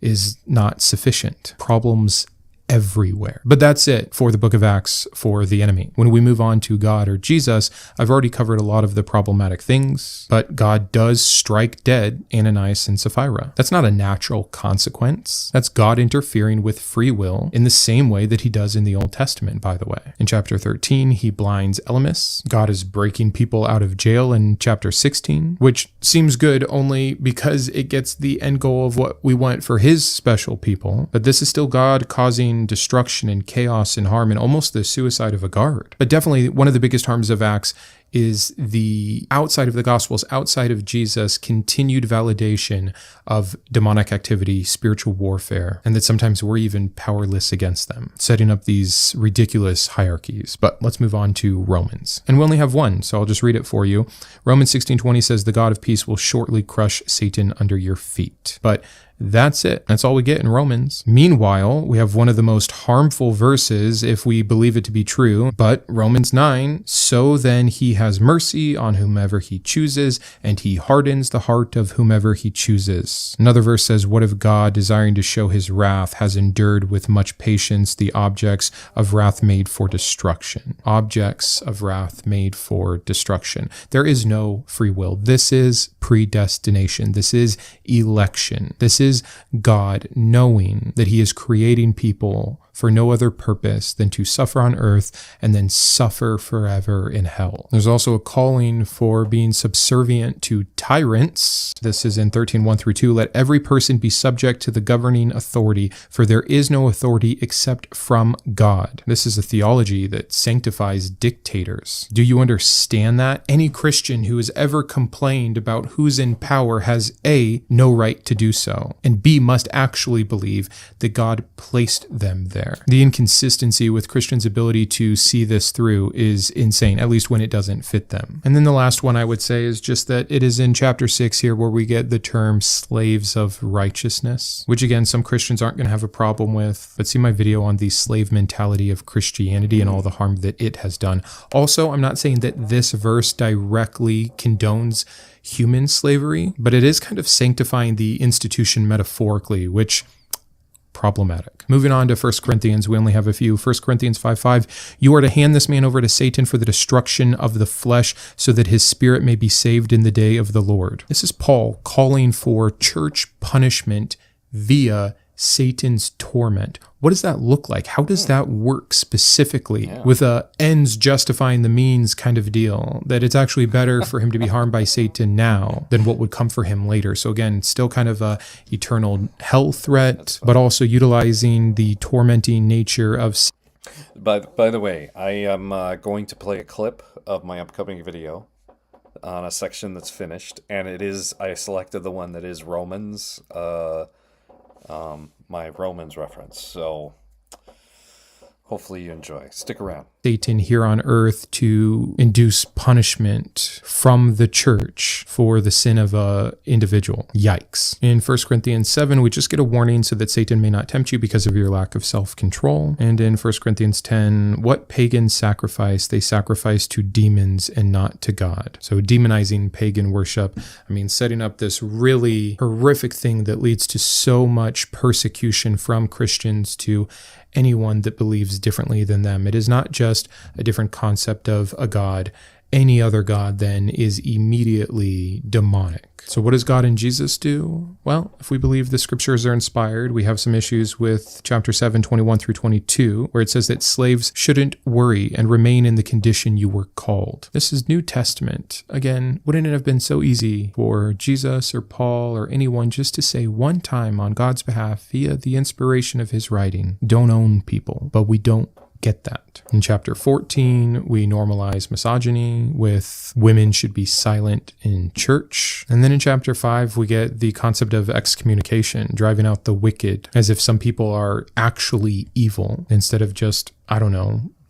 is not sufficient. Problems everywhere. But that's it for the book of Acts for the enemy. When we move on to God or Jesus, I've already covered a lot of the problematic things, but God does strike dead Ananias and Sapphira. That's not a natural consequence. That's God interfering with free will in the same way that he does in the Old Testament, by the way. In chapter 13, he blinds Elymas. God is breaking people out of jail in chapter 16, which seems good only because it gets the end goal of what we want for his special people. But this is still God causing destruction and chaos and harm and almost the suicide of a guard. But definitely one of the biggest harms of Acts is the outside of the Gospels, outside of Jesus, continued validation of demonic activity, spiritual warfare, and that sometimes we're even powerless against them, setting up these ridiculous hierarchies. But let's move on to Romans. And we only have one, so I'll just read it for you. Romans 16:20 says, the God of peace will shortly crush Satan under your feet. But that's it. That's all we get in Romans. Meanwhile, we have one of the most harmful verses if we believe it to be true. But Romans 9, so then he has mercy on whomever he chooses, and he hardens the heart of whomever he chooses. Another verse says, what if God, desiring to show his wrath, has endured with much patience the objects of wrath made for destruction? Objects of wrath made for destruction. There is no free will. This is predestination. This is election. This is God knowing that he is creating people for no other purpose than to suffer on earth and then suffer forever in hell. There's also a calling for being subservient to tyrants. This is in 13:1-2. Let every person be subject to the governing authority, for there is no authority except from God. This is a theology that sanctifies dictators. Do you understand that? Any Christian who has ever complained about who's in power has A, no right to do so, and B, must actually believe that God placed them there. The inconsistency with Christians' ability to see this through is insane, at least when it doesn't fit them. And then the last one I would say is just that it is in chapter 6 here where we get the term slaves of righteousness, which again, some Christians aren't going to have a problem with, but see my video on the slave mentality of Christianity and all the harm that it has done. Also, I'm not saying that this verse directly condones human slavery, but it is kind of sanctifying the institution metaphorically, which problematic. Moving on to 1 Corinthians, we only have a few. 1 Corinthians 5:5, you are to hand this man over to Satan for the destruction of the flesh, so that his spirit may be saved in the day of the Lord. This is Paul calling for church punishment via Satan's torment. What does that look like? How does that work specifically with a ends justifying the means kind of deal, that it's actually better for him to be harmed by Satan now than what would come for him later? So again, still kind of a eternal hell threat, but also utilizing the tormenting nature of. By the way, I am going to play a clip of my upcoming video on a section that's finished, and I selected the one that is Romans, my Romans reference, so hopefully you enjoy. Stick around. Satan here on earth to induce punishment from the church for the sin of a individual. Yikes. In 1 Corinthians 7, we just get a warning so that Satan may not tempt you because of your lack of self-control. And in 1 Corinthians 10, what pagans sacrifice, they sacrifice to demons and not to God. So demonizing pagan worship, setting up this really horrific thing that leads to so much persecution from Christians to anyone that believes differently than them. It is not just a different concept of a God. Any other God then is immediately demonic. So what does God and Jesus do? Well, if we believe the scriptures are inspired, we have some issues with chapter 7, 21 through 22, where it says that slaves shouldn't worry and remain in the condition you were called. This is New Testament. Again, wouldn't it have been so easy for Jesus or Paul or anyone just to say one time on God's behalf via the inspiration of his writing, don't own people, but we don't get that. In chapter 14, we normalize misogyny with women should be silent in church. And then in chapter 5, we get the concept of excommunication, driving out the wicked, as if some people are actually evil instead of just,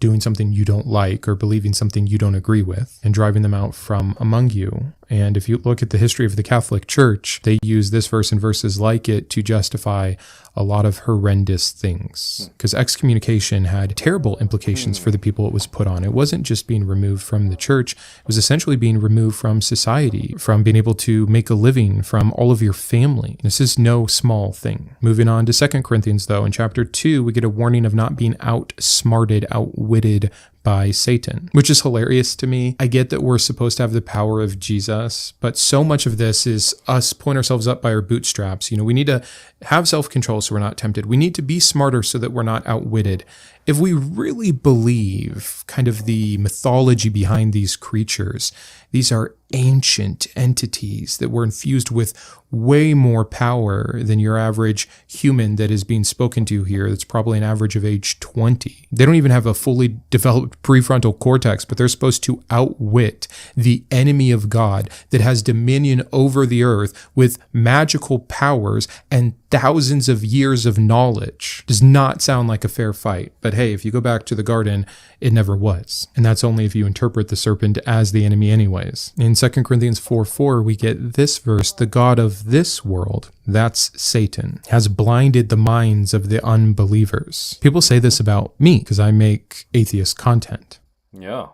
doing something you don't like or believing something you don't agree with, and driving them out from among you. And if you look at the history of the Catholic Church, they use this verse and verses like it to justify a lot of horrendous things, because excommunication had terrible implications for the people it was put on. It wasn't just being removed from the church, it was essentially being removed from society, from being able to make a living, from all of your family. This is no small thing. Moving on to 2 Corinthians, though, in chapter 2, we get a warning of not being outsmarted, outwitted by Satan, which is hilarious to me. I get that we're supposed to have the power of Jesus, but so much of this is us pulling ourselves up by our bootstraps. We need to have self-control so we're not tempted. We need to be smarter so that we're not outwitted. If we really believe kind of the mythology behind these creatures, these are ancient entities that were infused with way more power than your average human that is being spoken to here. That's probably an average of age 20. They don't even have a fully developed prefrontal cortex, but they're supposed to outwit the enemy of God that has dominion over the earth with magical powers and thousands of years of knowledge. Does not sound like a fair fight. But hey, if you go back to the garden, it never was. And that's only if you interpret the serpent as the enemy anyways. In 2 Corinthians 4:4, we get this verse, the God of this world, that's Satan, has blinded the minds of the unbelievers. People say this about me because I make atheist content. Yeah.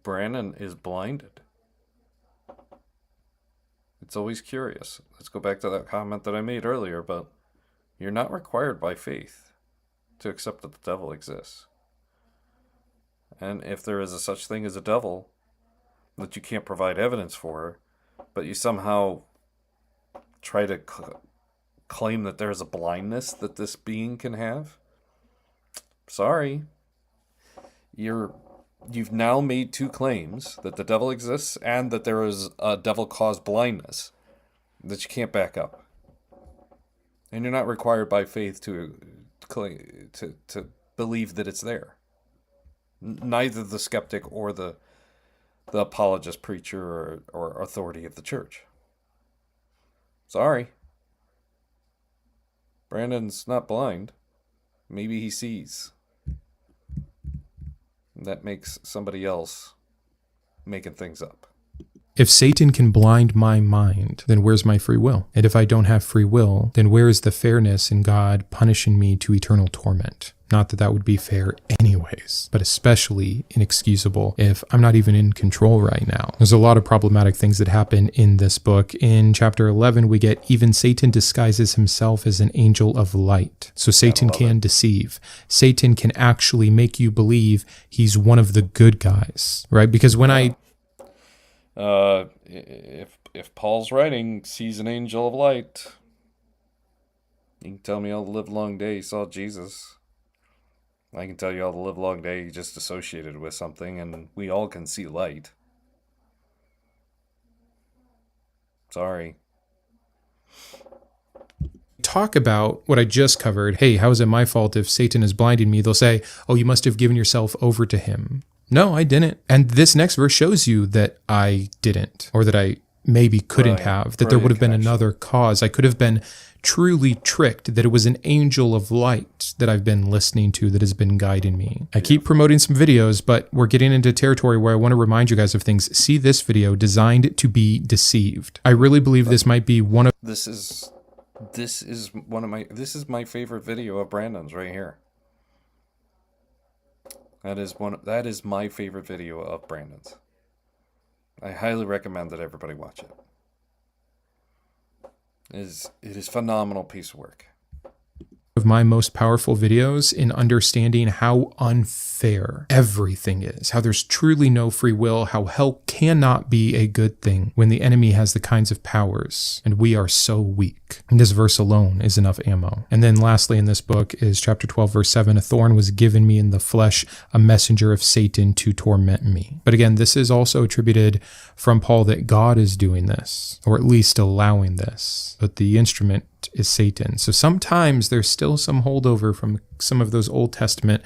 Brandon is blinded. It's always curious. Let's go back to that comment that I made earlier, but you're not required by faith to accept that the devil exists. And if there is a such thing as a devil that you can't provide evidence for, but you somehow try to claim that there's a blindness that this being can have, sorry. You've now made two claims, that the devil exists and that there is a devil-caused blindness that you can't back up. And you're not required by faith to believe that it's there. Neither the skeptic or the apologist, preacher, or authority of the church. Sorry. Brandon's not blind. Maybe he sees. That makes somebody else making things up. If Satan can blind my mind, then where's my free will? And if I don't have free will, then where is the fairness in God punishing me to eternal torment? Not that that would be fair anyways, but especially inexcusable if I'm not even in control right now. There's a lot of problematic things that happen in this book. In chapter 11, we get even Satan disguises himself as an angel of light. So Satan can deceive. Satan can actually make you believe he's one of the good guys, right? Because when if Paul's writing sees an angel of light, you can tell me all the livelong day he saw Jesus. I can tell you all the livelong day he just associated with something, and we all can see light. Sorry. talk about what I just covered, hey, how is it my fault if Satan is blinding me? They'll say, oh, you must have given yourself over to him. No, I didn't. And this next verse shows you that I didn't, or that I maybe couldn't have, that there would have been another cause. I could have been truly tricked, that it was an angel of light that I've been listening to that has been guiding me. I keep promoting some videos, but we're getting into territory where I want to remind you guys of things. See this video, Designed to be Deceived. I really believe this might be one of... This is my favorite video of Brandon's right here. That is my favorite video of Brandon's. I highly recommend that everybody watch it. It is a phenomenal piece of work. Of my most powerful videos in understanding how unfair everything is, how there's truly no free will, how hell cannot be a good thing when the enemy has the kinds of powers and we are so weak. And this verse alone is enough ammo. And then lastly in this book is chapter 12 verse 7, a thorn was given me in the flesh, a messenger of Satan to torment me. But again, this is also attributed from Paul that God is doing this, or at least allowing this, but the instrument is Satan. So sometimes there's still some holdover from some of those Old Testament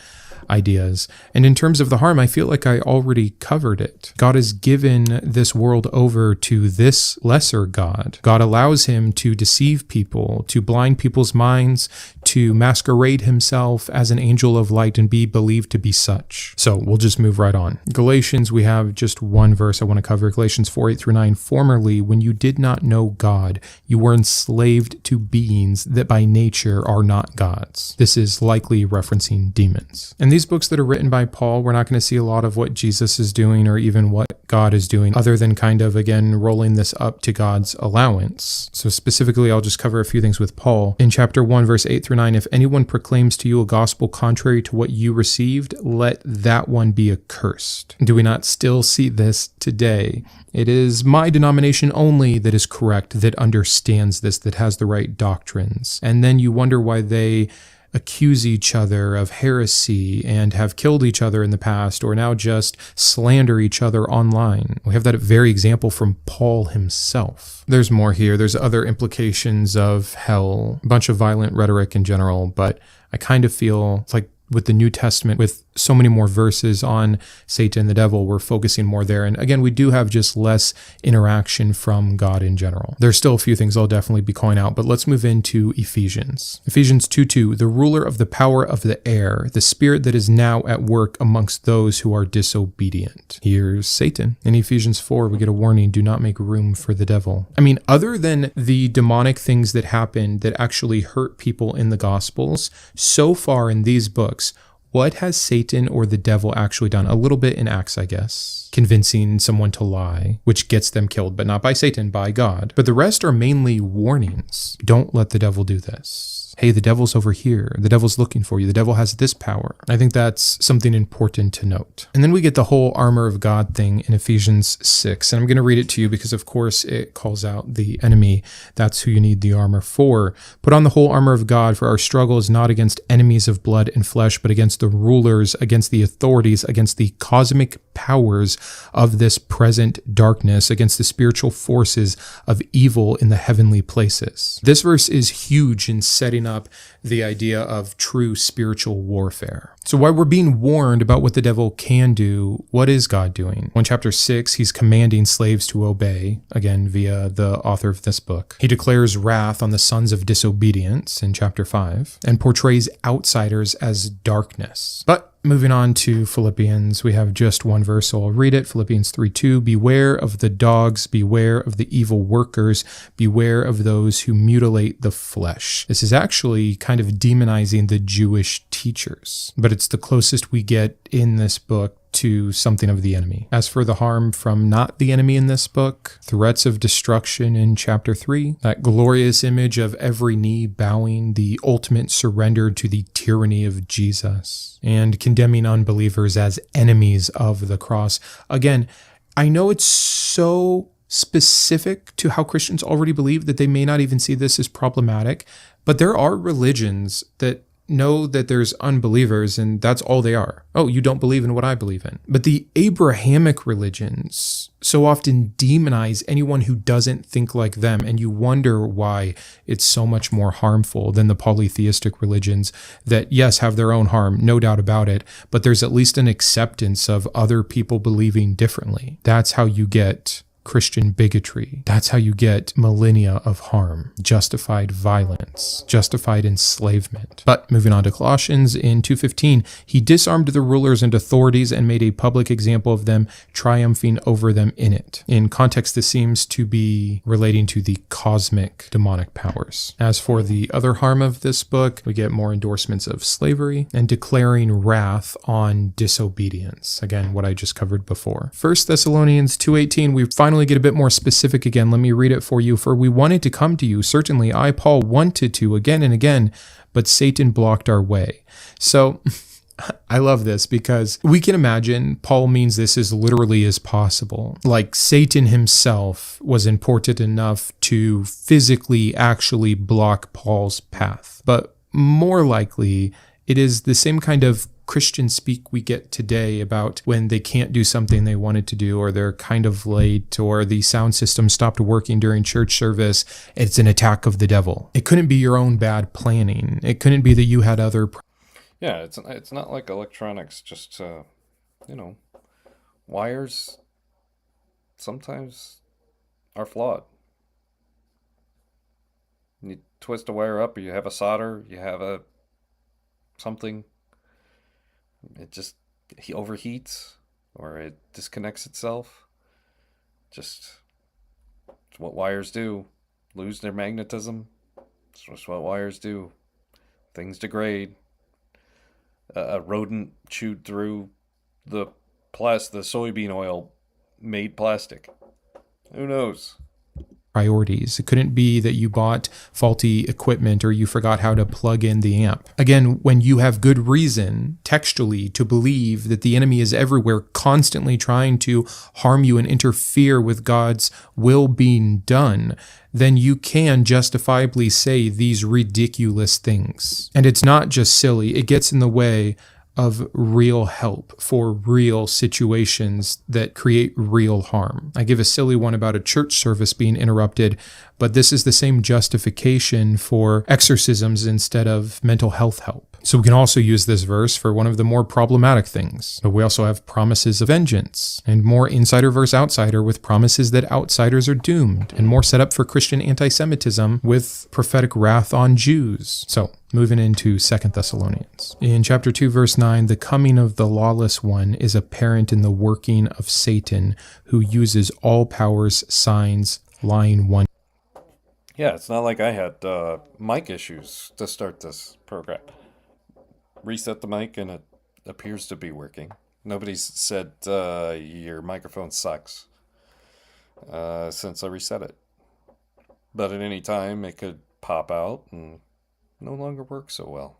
ideas. And in terms of the harm, I feel like I already covered it. God has given this world over to this lesser God. God allows him to deceive people, to blind people's minds, to masquerade himself as an angel of light and be believed to be such. So we'll just move right on. Galatians, we have just one verse I want to cover. Galatians 4:8-9. Formerly, when you did not know God, you were enslaved to beings that by nature are not gods. This is likely referencing demons. And these books that are written by Paul, we're not going to see a lot of what Jesus is doing or even what God is doing, other than kind of, again, rolling this up to God's allowance. So specifically, I'll just cover a few things with Paul. In chapter 1, verse 8-9, if anyone proclaims to you a gospel contrary to what you received, let that one be accursed. Do we not still see this today? It is my denomination only that is correct, that understands this, that has the right doctrines. And then you wonder why they accuse each other of heresy and have killed each other in the past, or now just slander each other online. We have that very example from Paul himself. There's more here. There's other implications of hell, a bunch of violent rhetoric in general, but I kind of feel it's like with the New Testament, with so many more verses on Satan, the devil, we're focusing more there. And again, we do have just less interaction from God in general. There's still a few things I'll definitely be calling out, but let's move into Ephesians. Ephesians 2:2, the ruler of the power of the air, the spirit that is now at work amongst those who are disobedient. Here's Satan. In Ephesians 4, we get a warning, do not make room for the devil. I mean, other than the demonic things that happened that actually hurt people in the Gospels, so far in these books, what has Satan or the devil actually done? A little bit in Acts, I guess. Convincing someone to lie, which gets them killed, but not by Satan, by God. But the rest are mainly warnings. Don't let the devil do this. Hey, the devil's over here. The devil's looking for you. The devil has this power. I think that's something important to note. And then we get the whole armor of God thing in Ephesians 6. And I'm going to read it to you because, of course, it calls out the enemy. That's who you need the armor for. Put on the whole armor of God, for our struggle is not against enemies of blood and flesh, but against the rulers, against the authorities, against the cosmic powers of this present darkness, against the spiritual forces of evil in the heavenly places. This verse is huge in setting up the idea of true spiritual warfare. So while we're being warned about what the devil can do, what is God doing? Well, in chapter 6, he's commanding slaves to obey, again, via the author of this book. He declares wrath on the sons of disobedience in chapter 5, and portrays outsiders as darkness. But Moving on to Philippians, we have just one verse, so I'll read it. Philippians 3:2, beware of the dogs, beware of the evil workers, beware of those who mutilate the flesh. This is actually kind of demonizing the Jewish teachers, but it's the closest we get in this book to something of the enemy. As for the harm from not the enemy in this book, threats of destruction in chapter 3, that glorious image of every knee bowing, the ultimate surrender to the tyranny of Jesus, and condemning unbelievers as enemies of the cross. Again, I know it's so specific to how Christians already believe that they may not even see this as problematic, but there are religions that know that there's unbelievers and that's all they are. Oh, you don't believe in what I believe in. But the Abrahamic religions so often demonize anyone who doesn't think like them, and you wonder why it's so much more harmful than the polytheistic religions that, yes, have their own harm, no doubt about it, but there's at least an acceptance of other people believing differently. That's how you get Christian bigotry. That's how you get millennia of harm, justified violence, justified enslavement. But moving on to Colossians, in 2:15, he disarmed the rulers and authorities and made a public example of them, triumphing over them in it. In context, this seems to be relating to the cosmic demonic powers. As for the other harm of this book, we get more endorsements of slavery and declaring wrath on disobedience. Again, what I just covered before. 1 Thessalonians 2:18, we finally get a bit more specific again. Let me read it for you. For we wanted to come to you. Certainly, I, Paul, wanted to again and again, but Satan blocked our way. So I love this because we can imagine Paul means this as literally as possible. Like Satan himself was important enough to physically actually block Paul's path. But more likely, it is the same kind of Christian speak we get today about when they can't do something they wanted to do, or they're kind of late, or the sound system stopped working during church service. It's an attack of the devil. It couldn't be your own bad planning. It couldn't be that you had other... Yeah, it's not like electronics, just, wires sometimes are flawed. You twist a wire up, or you have a solder, you have a something, he overheats or it disconnects itself. Just it's what wires do. Lose their magnetism. It's just what wires do. Things degrade. A rodent chewed through the soybean oil made plastic. Who knows? Priorities. It couldn't be that you bought faulty equipment or you forgot how to plug in the amp. Again, when you have good reason textually to believe that the enemy is everywhere, constantly trying to harm you and interfere with God's will being done, then you can justifiably say these ridiculous things. And it's not just silly, it gets in the way of real help for real situations that create real harm. I give a silly one about a church service being interrupted, but this is the same justification for exorcisms instead of mental health help. So we can also use this verse for one of the more problematic things. But we also have promises of vengeance, and more insider versus outsider with promises that outsiders are doomed, and more set up for Christian anti-Semitism with prophetic wrath on Jews. So moving into 2 Thessalonians. In chapter 2, verse 9, the coming of the lawless one is apparent in the working of Satan, who uses all powers, signs, lying wonders. Yeah, it's not like I had mic issues to start this program. Reset the mic and it appears to be working. Nobody's said your microphone sucks since I reset it. But at any time it could pop out and no longer work so well.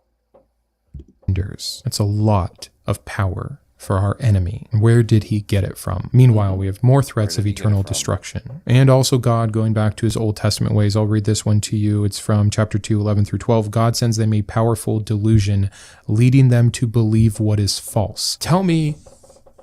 It's a lot of power for our enemy. Where did he get it from? Meanwhile, we have more threats of eternal destruction. And also God, going back to his Old Testament ways. I'll read this one to you. It's from chapter 2, 11 through 12. God sends them a powerful delusion, leading them to believe what is false. Tell me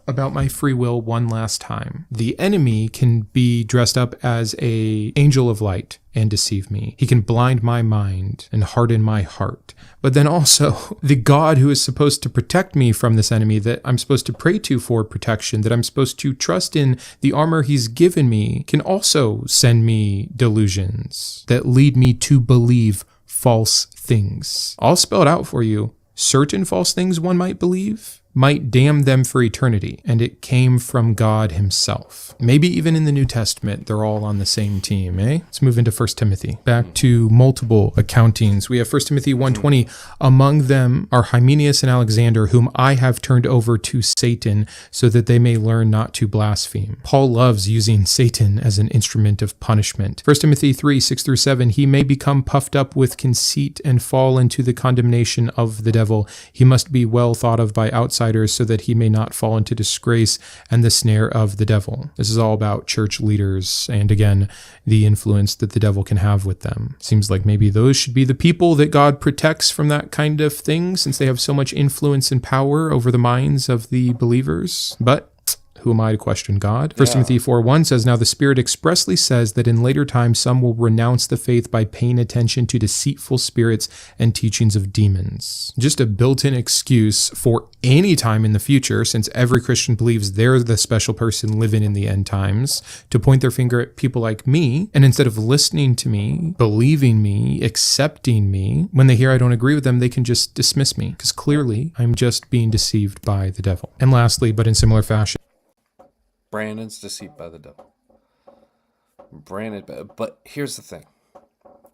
about my free will one last time. The enemy can be dressed up as an angel of light and deceive me. He can blind my mind and harden my heart. But then also, the God who is supposed to protect me from this enemy, that I'm supposed to pray to for protection, that I'm supposed to trust in the armor he's given me, can also send me delusions that lead me to believe false things. I'll spell it out for you. Certain false things one might believe, might damn them for eternity, and it came from God himself. Maybe even in the New Testament, they're all on the same team, eh? Let's move into 1 Timothy. Back to multiple accountings. We have 1 Timothy 1:20. Among them are Hymenaeus and Alexander, whom I have turned over to Satan, so that they may learn not to blaspheme. Paul loves using Satan as an instrument of punishment. 1 Timothy 3:6-7. He may become puffed up with conceit and fall into the condemnation of the devil. He must be well thought of by outsiders, so that he may not fall into disgrace and the snare of the devil. This is all about church leaders and, again, the influence that the devil can have with them. Seems like maybe those should be the people that God protects from that kind of thing, since they have so much influence and power over the minds of the believers. But who am I to question God? 1 Timothy 4:1 says, Now the Spirit expressly says that in later times some will renounce the faith by paying attention to deceitful spirits and teachings of demons. Just a built-in excuse for any time in the future, since every Christian believes they're the special person living in the end times, to point their finger at people like me, and instead of listening to me, believing me, accepting me, when they hear I don't agree with them, they can just dismiss me, because clearly I'm just being deceived by the devil. And lastly, but in similar fashion, Brandon's deceived by the devil. But here's the thing.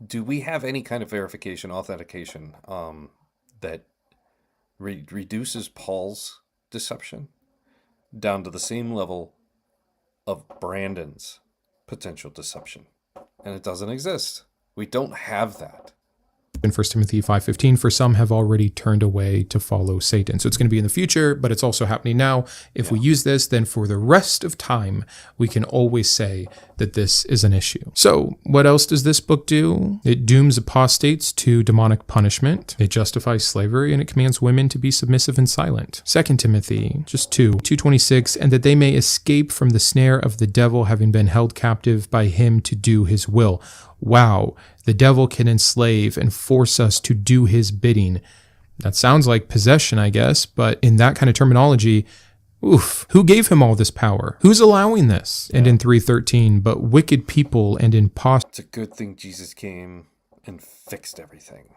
Do we have any kind of verification, authentication, that reduces Paul's deception down to the same level of Brandon's potential deception? And it doesn't exist. We don't have that. in 1 Timothy 5:15, for some have already turned away to follow Satan. So it's going to be in the future, but it's also happening now. If we use this, then for the rest of time, we can always say that this is an issue. So what else does this book do? It dooms apostates to demonic punishment. It justifies slavery, and it commands women to be submissive and silent. 2 Timothy, just 2:26, and that they may escape from the snare of the devil, having been held captive by him to do his will. Wow, the devil can enslave and force us to do his bidding. That sounds like possession, I guess, but in that kind of terminology, oof, who gave him all this power? Who's allowing this? And in 3:13, but wicked people and impostors It's a good thing Jesus came and fixed everything.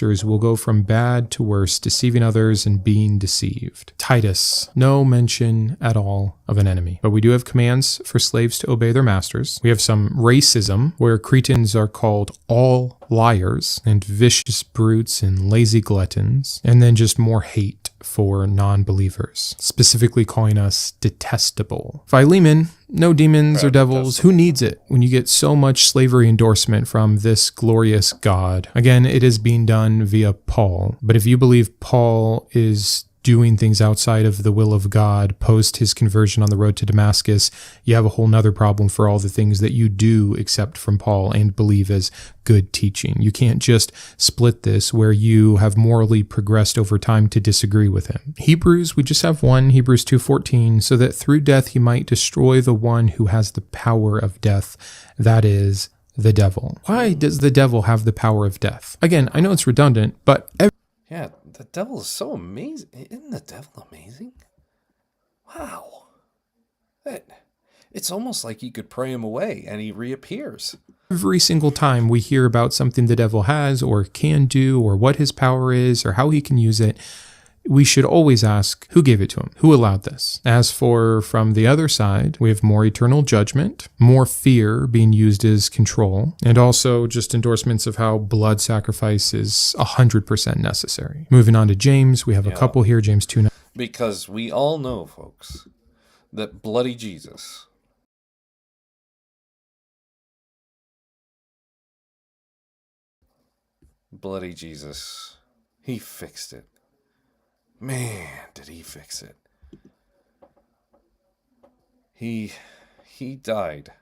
will go from bad to worse, deceiving others and being deceived. Titus, no mention at all of an enemy. But we do have commands for slaves to obey their masters. We have some racism, where Cretans are called all liars and vicious brutes and lazy gluttons, and then just more hate for non-believers, specifically calling us detestable. Philemon, no demons or devils. Who needs it when you get so much slavery endorsement from this glorious God? Again, it is being done via Paul. But if you believe Paul is doing things outside of the will of God post his conversion on the road to Damascus, you have a whole nother problem for all the things that you do accept from Paul and believe as good teaching. You can't just split this where you have morally progressed over time to disagree with him. Hebrews, we just have one, Hebrews 2:14, so that through death he might destroy the one who has the power of death, that is, the devil. Why does the devil have the power of death? Again, I know it's redundant, but Yeah, the devil is so amazing. Isn't the devil amazing? Wow. It's almost like you could pray him away and he reappears. every single time we hear about something the devil has or can do or what his power is or how he can use it, we should always ask, who gave it to him? Who allowed this? As for from the other side, we have more eternal judgment, more fear being used as control, and also just endorsements of how blood sacrifice is 100% necessary. Moving on to James, we have a couple here, James 2. Because we all know, folks, that bloody Jesus he fixed it. Man, did he fix it. He died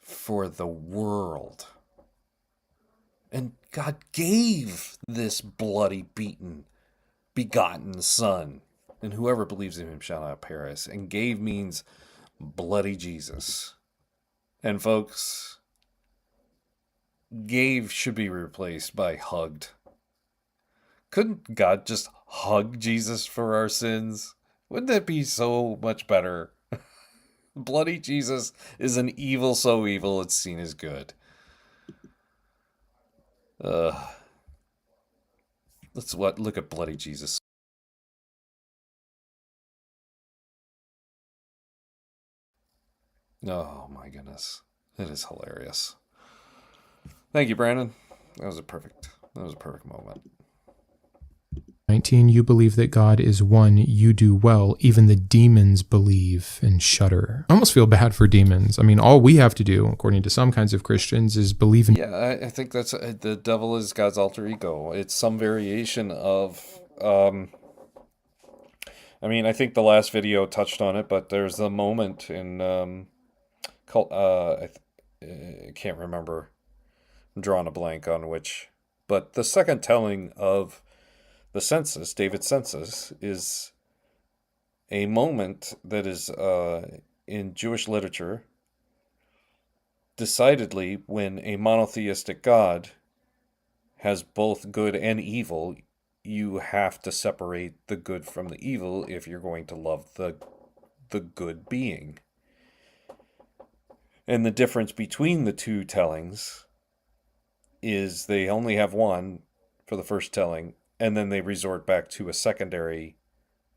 for the world. And God gave this bloody, begotten Son. And whoever believes in him shall not perish. And gave means bloody Jesus. And folks, gave should be replaced by hugged. Couldn't God just hug Jesus for our sins? Wouldn't that be so much better? Bloody Jesus is an evil so evil it's seen as good. look at bloody Jesus. Oh my goodness. It is hilarious. Thank you, Brandon. That was a perfect moment. 19, you believe that God is one, you do well. Even the demons believe and shudder. I almost feel bad for demons. I mean, all we have to do, according to some kinds of Christians, is believe in... Yeah, I think that's... the devil is God's alter ego. It's some variation of... I mean, I think the last video touched on it, but there's a moment in... I can't remember. I'm drawing a blank on which... But the second telling of the census, David's census, is a moment that is in Jewish literature decidedly when a monotheistic God has both good and evil. You have to separate the good from the evil if you're going to love the good being. And the difference between the two tellings is they only have one for the first telling, and then they resort back to a secondary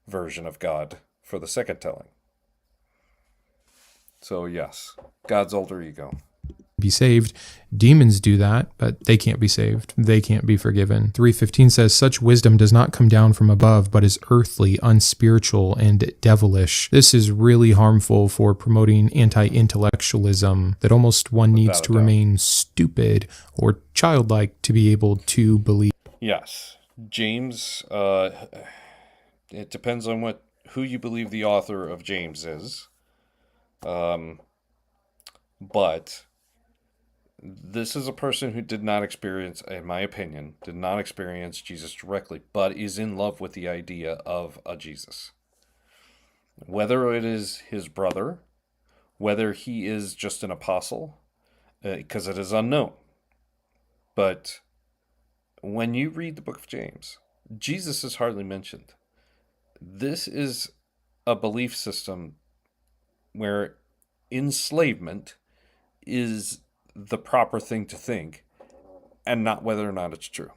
version of God for the second telling. So yes, God's alter ego. Be saved. Demons do that, but they can't be saved. They can't be forgiven. 3:15 says, such wisdom does not come down from above, but is earthly, unspiritual, and devilish. This is really harmful for promoting anti-intellectualism, that almost one needs to remain stupid or childlike to be able to believe. Yes. James, it depends on who you believe the author of James is. But this is a person who did not experience, in my opinion, Jesus directly, but is in love with the idea of a Jesus. Whether it is his brother, whether he is just an apostle, because it is unknown. But when you read the book of James, Jesus is hardly mentioned. This is a belief system where enslavement is the proper thing to think, and not whether or not it's true.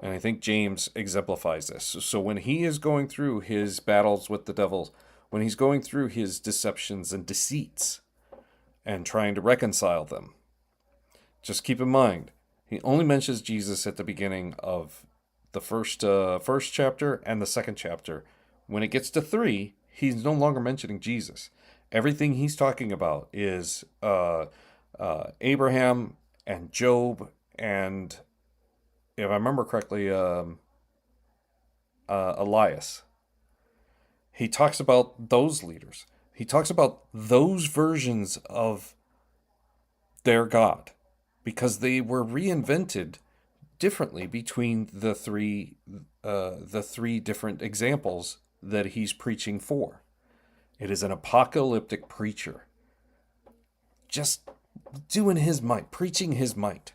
And I think James exemplifies this. So when he is going through his battles with the devil, when he's going through his deceptions and deceits and trying to reconcile them, just keep in mind, he only mentions Jesus at the beginning of the first chapter and the second chapter. When it gets to 3, he's no longer mentioning Jesus. Everything he's talking about is Abraham and Job and, if I remember correctly, Elias. He talks about those leaders. He talks about those versions of their God, because they were reinvented differently between the three different examples that he's preaching for. It is an apocalyptic preacher, just doing his might, preaching his might,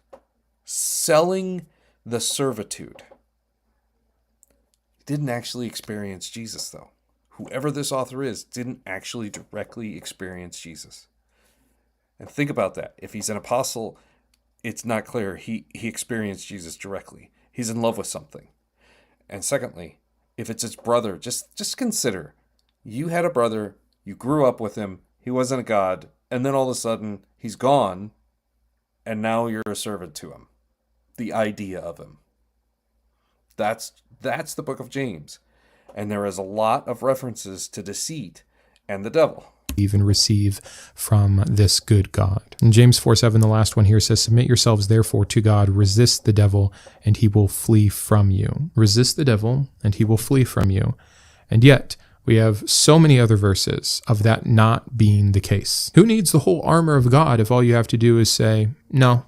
selling the servitude. He didn't actually experience Jesus, though. Whoever this author is didn't actually directly experience Jesus. And think about that. If he's an apostle, it's not clear he experienced Jesus directly. He's in love with something. And secondly, if it's his brother, just consider, you had a brother, you grew up with him, he wasn't a god, and then all of a sudden he's gone, and now you're a servant to him. The idea of him. That's the book of James. And there is a lot of references to deceit and the devil. Even receive from this good God. And James 4:7, the last one here, says, submit yourselves therefore to God, resist the devil, and he will flee from you. Resist the devil, and he will flee from you. And yet, we have so many other verses of that not being the case. Who needs the whole armor of God if all you have to do is say, no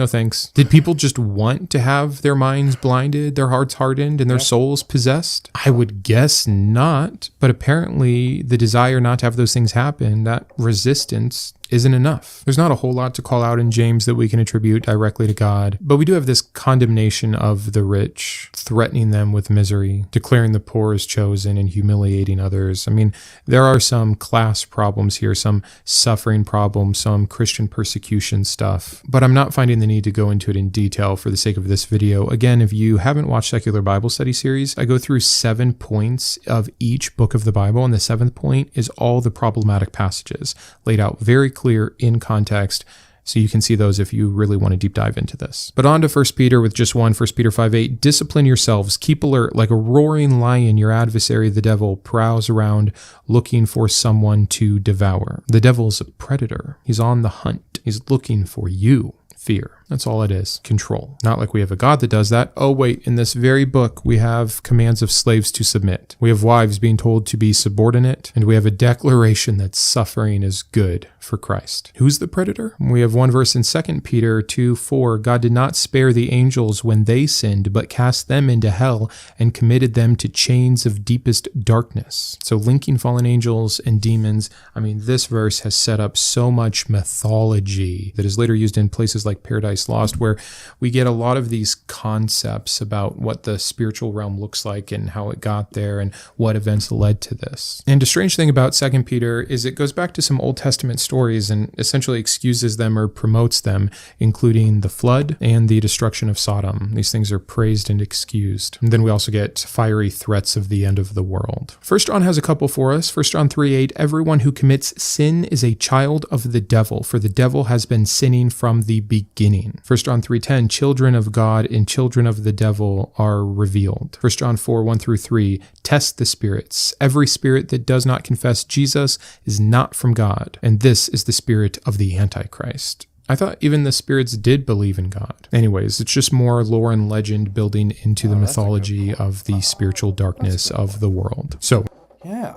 thanks? Did people just want to have their minds blinded, their hearts hardened, and their souls possessed? I would guess not, but apparently the desire not to have those things happen, that resistance, isn't enough. There's not a whole lot to call out in James that we can attribute directly to God, but we do have this condemnation of the rich, threatening them with misery, declaring the poor as chosen, and humiliating others. I mean, there are some class problems here, some suffering problems, some Christian persecution stuff, but I'm not finding the need to go into it in detail for the sake of this video. Again, if you haven't watched Secular Bible Study Series, I go through 7 points of each book of the Bible, and the 7th point is all the problematic passages laid out very clear in context. So you can see those if you really want to deep dive into this. But on to 1 Peter with just one, 1 Peter 5:8, discipline yourselves, keep alert, like a roaring lion, your adversary, the devil, prowls around looking for someone to devour. The devil's a predator. He's on the hunt. He's looking for you. Fear. That's all it is. Control. Not like we have a God that does that. Oh, wait, in this very book, we have commands of slaves to submit. We have wives being told to be subordinate, and we have a declaration that suffering is good for Christ. Who's the predator? We have one verse in 2 Peter 2:4. God did not spare the angels when they sinned, but cast them into hell and committed them to chains of deepest darkness. So linking fallen angels and demons, I mean, this verse has set up so much mythology that is later used in places like Paradise Lost, where we get a lot of these concepts about what the spiritual realm looks like and how it got there and what events led to this. And a strange thing about 2 Peter is it goes back to some Old Testament stories and essentially excuses them or promotes them, including the flood and the destruction of Sodom. These things are praised and excused. And then we also get fiery threats of the end of the world. 1 John has a couple for us. 1 John 3:8, everyone who commits sin is a child of the devil, for the devil has been sinning from the beginning. 1 John 3:10, children of God and children of the devil are revealed. 1 John 4:1-3, test the spirits. Every spirit that does not confess Jesus is not from God, and this is the spirit of the Antichrist. I thought even the spirits did believe in God. Anyways, it's just more lore and legend building into the mythology of the spiritual darkness of the world. So, Yeah.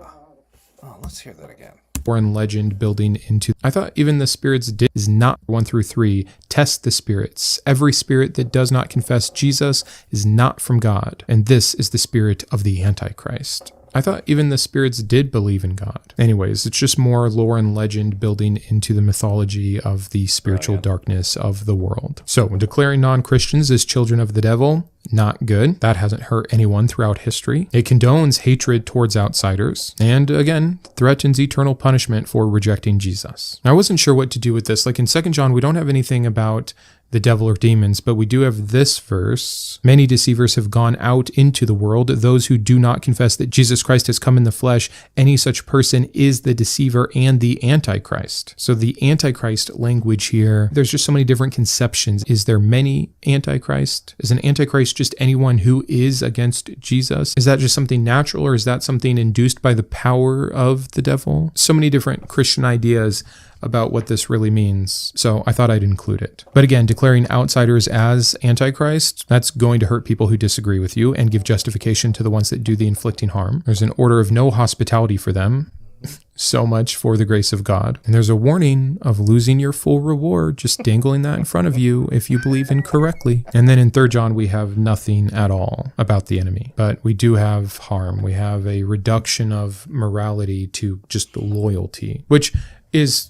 Oh, let's hear that again. And legend building into, I thought even the spirits did, is not 1-3, test the spirits. Every spirit that does not confess Jesus is not from God, and this is the spirit of the Antichrist. I thought even the spirits did believe in God. Anyways, it's just more lore and legend building into the mythology of the spiritual darkness of the world. So, declaring non-Christians as children of the devil, not good. That hasn't hurt anyone throughout history. It condones hatred towards outsiders, and again, threatens eternal punishment for rejecting Jesus. I wasn't sure what to do with this. Like in 2 John, we don't have anything about the devil or demons, but we do have this verse. Many deceivers have gone out into the world, those who do not confess that Jesus Christ has come in the flesh. Any such person is the deceiver and the Antichrist. So the Antichrist language here, there's just so many different conceptions. Is there many Antichrist? Is an Antichrist just anyone who is against Jesus? Is that just something natural, or is that something induced by the power of the devil? So many different Christian ideas about what this really means, so I thought I'd include it. But again, declaring outsiders as Antichrist, that's going to hurt people who disagree with you and give justification to the ones that do the inflicting harm. There's an order of no hospitality for them. So much for the grace of God. And there's a warning of losing your full reward, just dangling that in front of you if you believe incorrectly. And then in 3 John, we have nothing at all about the enemy, but we do have harm. We have a reduction of morality to just loyalty, which is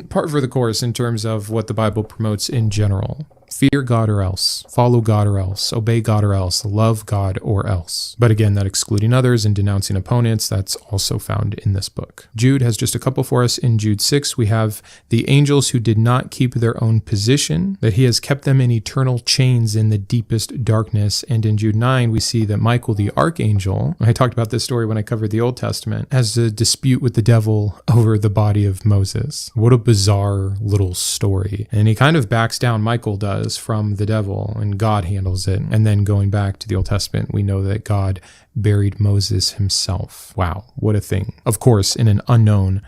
part for the course in terms of what the Bible promotes in general. Fear God or else. Follow God or else. Obey God or else. Love God or else. But again, that excluding others and denouncing opponents, that's also found in this book. Jude has just a couple for us. In Jude 6, we have the angels who did not keep their own position, that he has kept them in eternal chains in the deepest darkness. And in Jude 9, we see that Michael, the archangel, I talked about this story when I covered the Old Testament, has a dispute with the devil over the body of Moses. What a bizarre little story. And he kind of backs down, Michael does, from the devil, and God handles it. And then going back to the Old Testament, we know that God buried Moses himself. Wow, what a thing. Of course, in an unknown.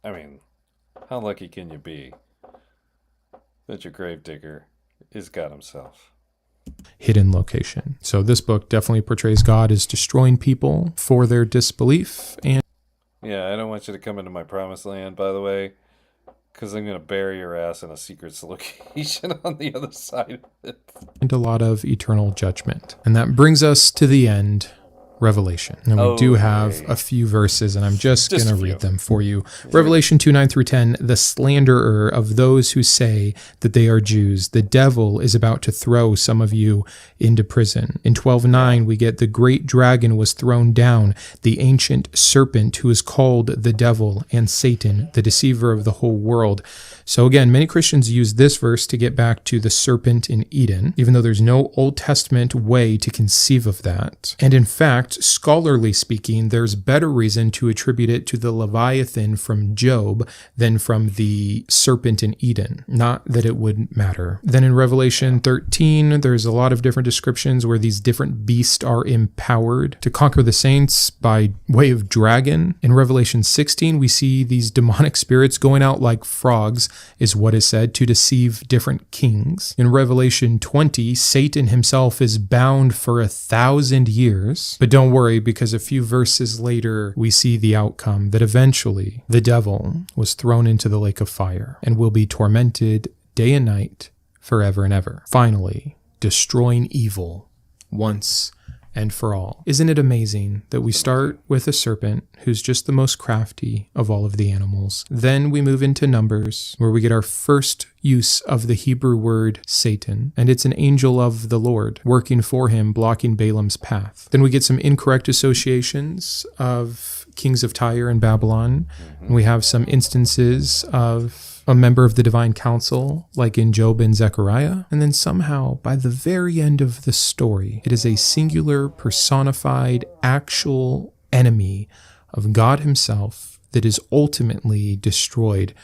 I mean, how lucky can you be that your gravedigger is God himself? Hidden location. So this book definitely portrays God as destroying people for their disbelief. And yeah, I don't want you to come into my promised land, by the way, because I'm going to bury your ass in a secret location on the other side of it. And a lot of eternal judgment. And that brings us to the end Revelation. And we do have a few verses, and I'm just going to read them for you. Revelation 2:9-10, the slanderer of those who say that they are Jews, the devil is about to throw some of you into prison. In 12:9, we get the great dragon was thrown down, the ancient serpent who is called the devil and Satan, the deceiver of the whole world. So again, many Christians use this verse to get back to the serpent in Eden, even though there's no Old Testament way to conceive of that. And in fact, scholarly speaking, there's better reason to attribute it to the Leviathan from Job than from the serpent in Eden. Not that it would matter. Then in Revelation 13, there's a lot of different descriptions where these different beasts are empowered to conquer the saints by way of dragon. In Revelation 16, we see these demonic spirits going out like frogs, is what is said, to deceive different kings. In Revelation 20, Satan himself is bound for 1,000 years. But don't worry, because a few verses later, we see the outcome, that eventually the devil was thrown into the lake of fire and will be tormented day and night forever and ever. Finally, destroying evil once and for all. Isn't it amazing that we start with a serpent who's just the most crafty of all of the animals? Then we move into Numbers, where we get our first use of the Hebrew word Satan, and it's an angel of the Lord working for him, blocking Balaam's path. Then we get some incorrect associations of kings of Tyre and Babylon. And we have some instances of a member of the divine council, like in Job and Zechariah. And then somehow, by the very end of the story, it is a singular, personified, actual enemy of God himself that is ultimately destroyed.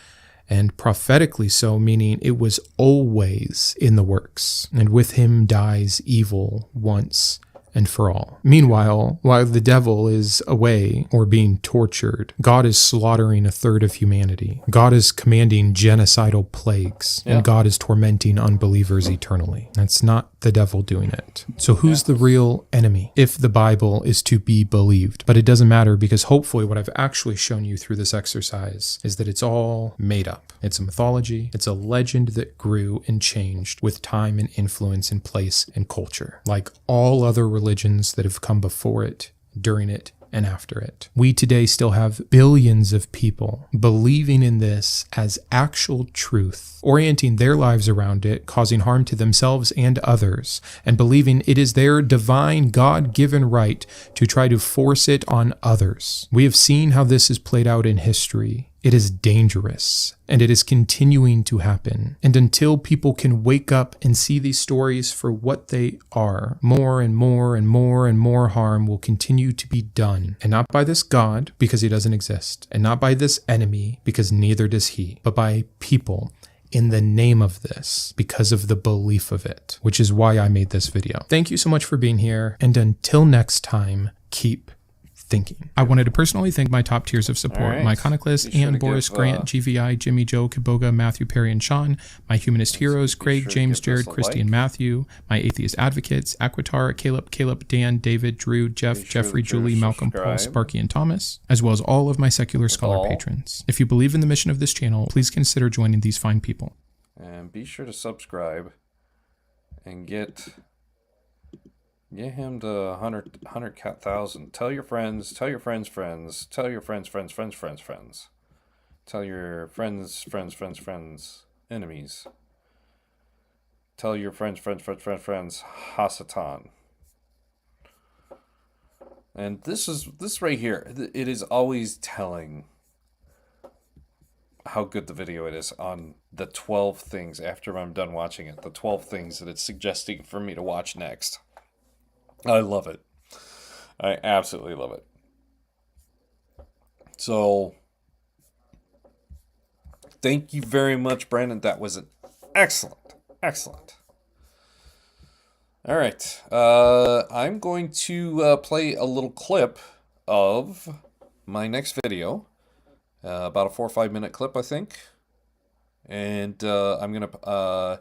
And prophetically so, meaning it was always in the works. And with him dies evil once and for all. Meanwhile, while the devil is away or being tortured, God is slaughtering 1/3 of humanity. God is commanding genocidal plagues, and God is tormenting unbelievers eternally. That's not the devil doing it. So who's the real enemy if the Bible is to be believed? But it doesn't matter, because hopefully what I've actually shown you through this exercise is that it's all made up. It's a mythology. It's a legend that grew and changed with time and influence and place and culture, like all other religions that have come before it, during it, and after it. We today still have billions of people believing in this as actual truth, orienting their lives around it, causing harm to themselves and others, and believing it is their divine God-given right to try to force it on others. We have seen how this is played out in history. It is dangerous, and it is continuing to happen. And until people can wake up and see these stories for what they are, more and more and more and more harm will continue to be done. And not by this God, because he doesn't exist, and not by this enemy, because neither does he, but by people in the name of this, because of the belief of it, which is why I made this video. Thank you so much for being here, and until next time, keep thinking. I wanted to personally thank my top tiers of support, my Iconoclast, Ian, Boris, Grant, GVI, Jimmy, Joe, Kiboga, Matthew, Perry, and Sean, my Humanist Heroes, Greg, James, Jared, Christy, and Matthew, my Atheist Advocates, Aquitar, Caleb, Dan, David, Drew, Jeff, Jeffrey, Julie, Malcolm, Paul, Sparky, and Thomas, as well as all of my Secular Scholar patrons. If you believe in the mission of this channel, please consider joining these fine people. And be sure to subscribe and get him to 100,000. Tell your friends, tell your friends' friends, tell your friends' friends, friends, friends, friends. Tell your friends, friends, friends, friends, enemies. Tell your friends, friends, friends, friends, friends, Hasatan. And this right here, it is always telling how good the video it is on the 12 things after I'm done watching it. The 12 things that it's suggesting for me to watch next. I love it. I absolutely love it. So, thank you very much, Brandon. That was an excellent. All right. I'm going to play a little clip of my next video. About a 4 or 5 minute clip, I think. And I'm gonna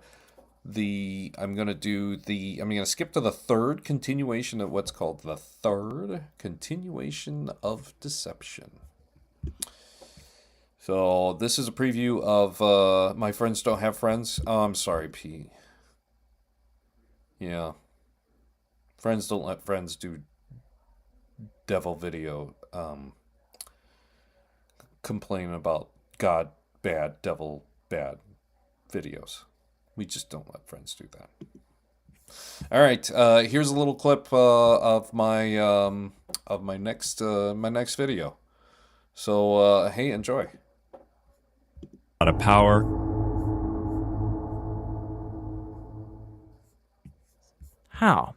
skip to the third continuation of what's called the third continuation of deception. So this is a preview of My Friends Don't Have Friends. Oh, I'm sorry, P. Yeah. Friends don't let friends do devil video complaining about God bad, devil bad videos. We just don't let friends do that. All right, here's a little clip of my next video. So hey, enjoy. A lot of power. How?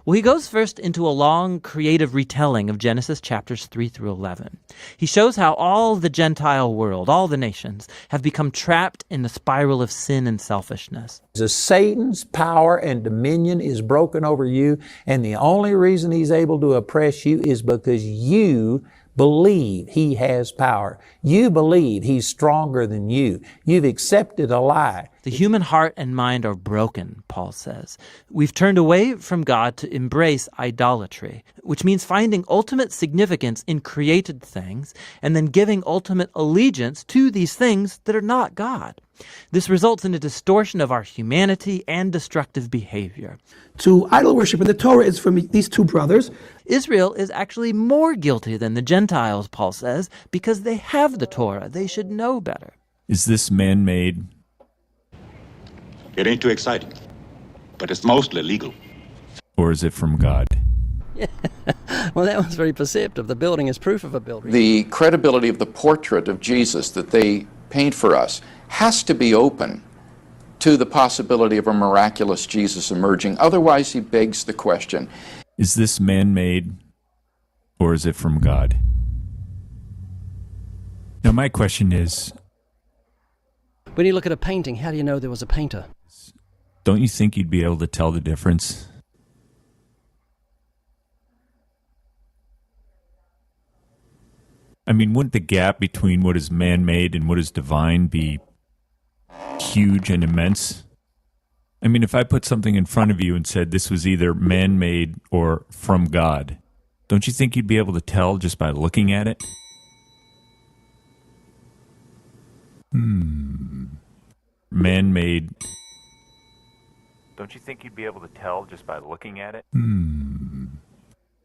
Well, he goes first into a long creative retelling of Genesis chapters 3 through 11. He shows how all the Gentile world, all the nations, have become trapped in the spiral of sin and selfishness. Satan's power and dominion is broken over you, and the only reason he's able to oppress you is because you believe he has power. You believe he's stronger than you. You've accepted a lie. The human heart and mind are broken, Paul says. We've turned away from God to embrace idolatry, which means finding ultimate significance in created things and then giving ultimate allegiance to these things that are not God. This results in a distortion of our humanity and destructive behavior. To idol worship, and the Torah is from these two brothers. Israel is actually more guilty than the Gentiles, Paul says, because they have the Torah. They should know better. Is this man-made? It ain't too exciting, but it's mostly legal. Or is it from God? Well, that was very perceptive. The building is proof of a building. The credibility of the portrait of Jesus that they paint for us has to be open to the possibility of a miraculous Jesus emerging. Otherwise, he begs the question. Is this man-made, or is it from God? Now, my question is, when you look at a painting, how do you know there was a painter? don't you think you'd be able to tell the difference? I mean, wouldn't the gap between what is man-made and what is divine be huge and immense? I mean, if I put something in front of you and said this was either man-made or from God, don't you think you'd be able to tell just by looking at it? Man-made. Don't you think you'd be able to tell just by looking at it?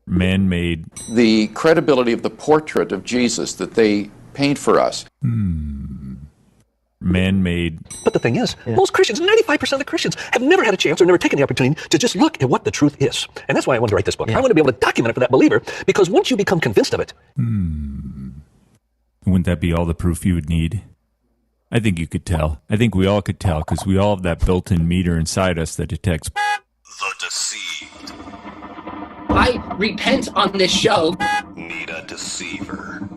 Man-made. The credibility of the portrait of Jesus that they paint for us. Man-made. But the thing is, most Christians, 95% of the Christians, have never had a chance or never taken the opportunity to just look at what the truth is. And that's why I wanted to write this book. I want to be able to document it for that believer, because once you become convinced of it... Wouldn't that be all the proof you would need? I think you could tell. I think we all could tell, because we all have that built-in meter inside us that detects the deceived. I repent on this show. Need a deceiver.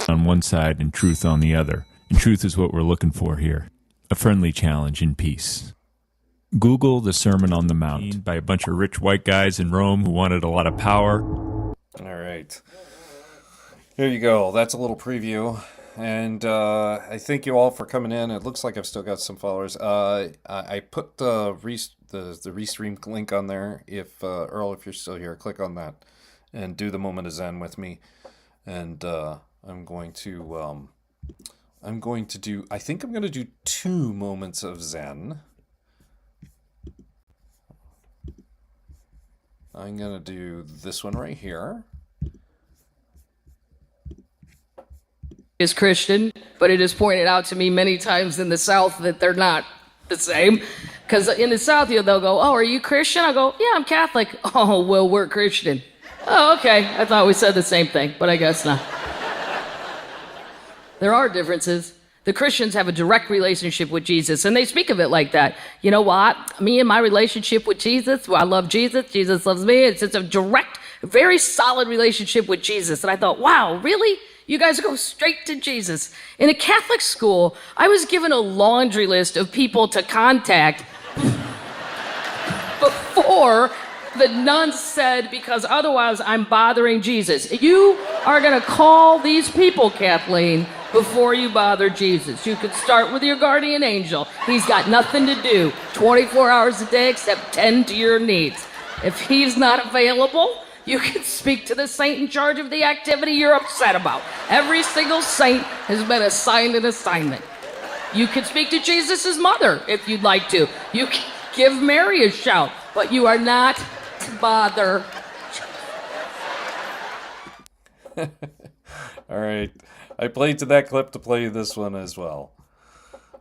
On one side and truth on the other. And truth is what we're looking for here. A friendly challenge in peace. Google the Sermon on the Mount by a bunch of rich white guys in Rome who wanted a lot of power. All right. Here you go. That's a little preview. And I thank you all for coming in. It looks like I've still got some followers. I put the Restream link on there. If Earl, if you're still here, click on that and do the moment of Zen with me. And I'm going to do. I think I'm going to do 2 moments of Zen. I'm going to do this one right here. Is Christian, but it is pointed out to me many times in the South that they're not the same. Because in the South, they'll go, "Oh, are you Christian?" I go, "Yeah, I'm Catholic." "Oh, well, we're Christian." "Oh, okay. I thought we said the same thing, but I guess not." There are differences. The Christians have a direct relationship with Jesus, and they speak of it like that. You know what? Me and my relationship with Jesus, well, I love Jesus. Jesus loves me. It's a direct, very solid relationship with Jesus. And I thought, wow, really? You guys go straight to Jesus. In a Catholic school, I was given a laundry list of people to contact before the nuns said, because otherwise I'm bothering Jesus. You are going to call these people, Kathleen, before you bother Jesus. You could start with your guardian angel. He's got nothing to do 24 hours a day except tend to your needs. If he's not available, you can speak to the saint in charge of the activity you're upset about. Every single saint has been assigned an assignment. You can speak to Jesus' mother if you'd like to. You can give Mary a shout, but you are not to bother. All right. I played to that clip to play this one as well.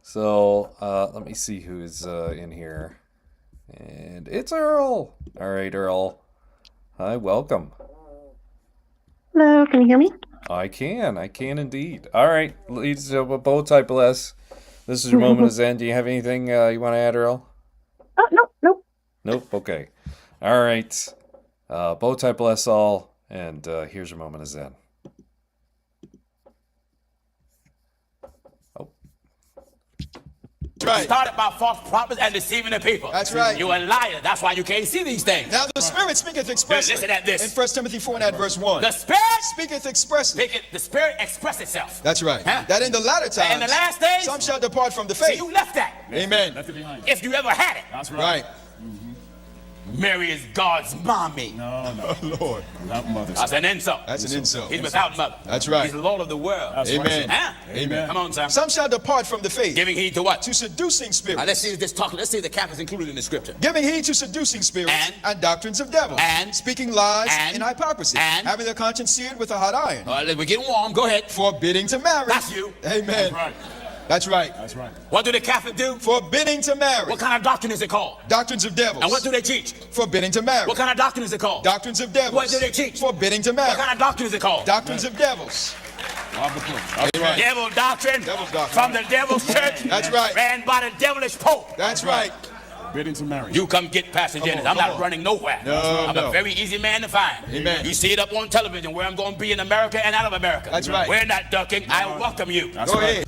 So let me see who is in here. And it's Earl. All right, Earl. Hi, welcome. Hello, can you hear me? I can indeed. All right, leads bow tie bless. This is your moment of Zen. Do you have anything you want to add, Earl? Oh, nope. Nope. Okay. All right. Bow tie bless all, and here's your moment of Zen. Right. Started by false prophets and deceiving the people. That's right. You a liar. That's why you can't see these things. Now the Spirit speaketh expressly. Listen at this. In 1 Timothy 4 and at verse 1. The Spirit speaketh expressly. The Spirit express itself. That's right. Huh? That in the latter times. In the last days. Some shall depart from the faith. See, you left that. Amen. Left it behind. If you ever had it. That's right. Mary is God's mommy. No. Lord. Without mother. That's an insult. That's an insult. He's without mother. That's right. He's the Lord of the world. That's Amen. Huh? Amen. Come on, Sam. Some shall depart from the faith. Giving heed to what? To seducing spirits. Now, let's see this talk. Let's see if the cap is included in the scripture. Giving heed to seducing spirits and doctrines of devils. And speaking lies and hypocrisy. And having their conscience seared with a hot iron. All right, we're getting warm. Go ahead. Forbidding to marry. That's you. Amen. That's right. That's right. That's right. What do the Catholics do? Forbidding to marry. What kind of doctrine is it called? Doctrines of devils. And what do they teach? Forbidding to marry. What kind of doctrine is it called? Doctrines of devils. What do they teach? Forbidding to marry. What kind of doctrine is it called? Doctrines of devils. That's right. Devil doctrine. Devil's doctrine. From the devil's church. That's right. Ran by the devilish pope. That's right. Forbidding to marry. You come get Pastor Jennings. I'm not running nowhere. I'm a very easy man to find. Amen. You see it up on television where I'm going to be in America and out of America. That's right. We're not ducking. I welcome you. Go ahead.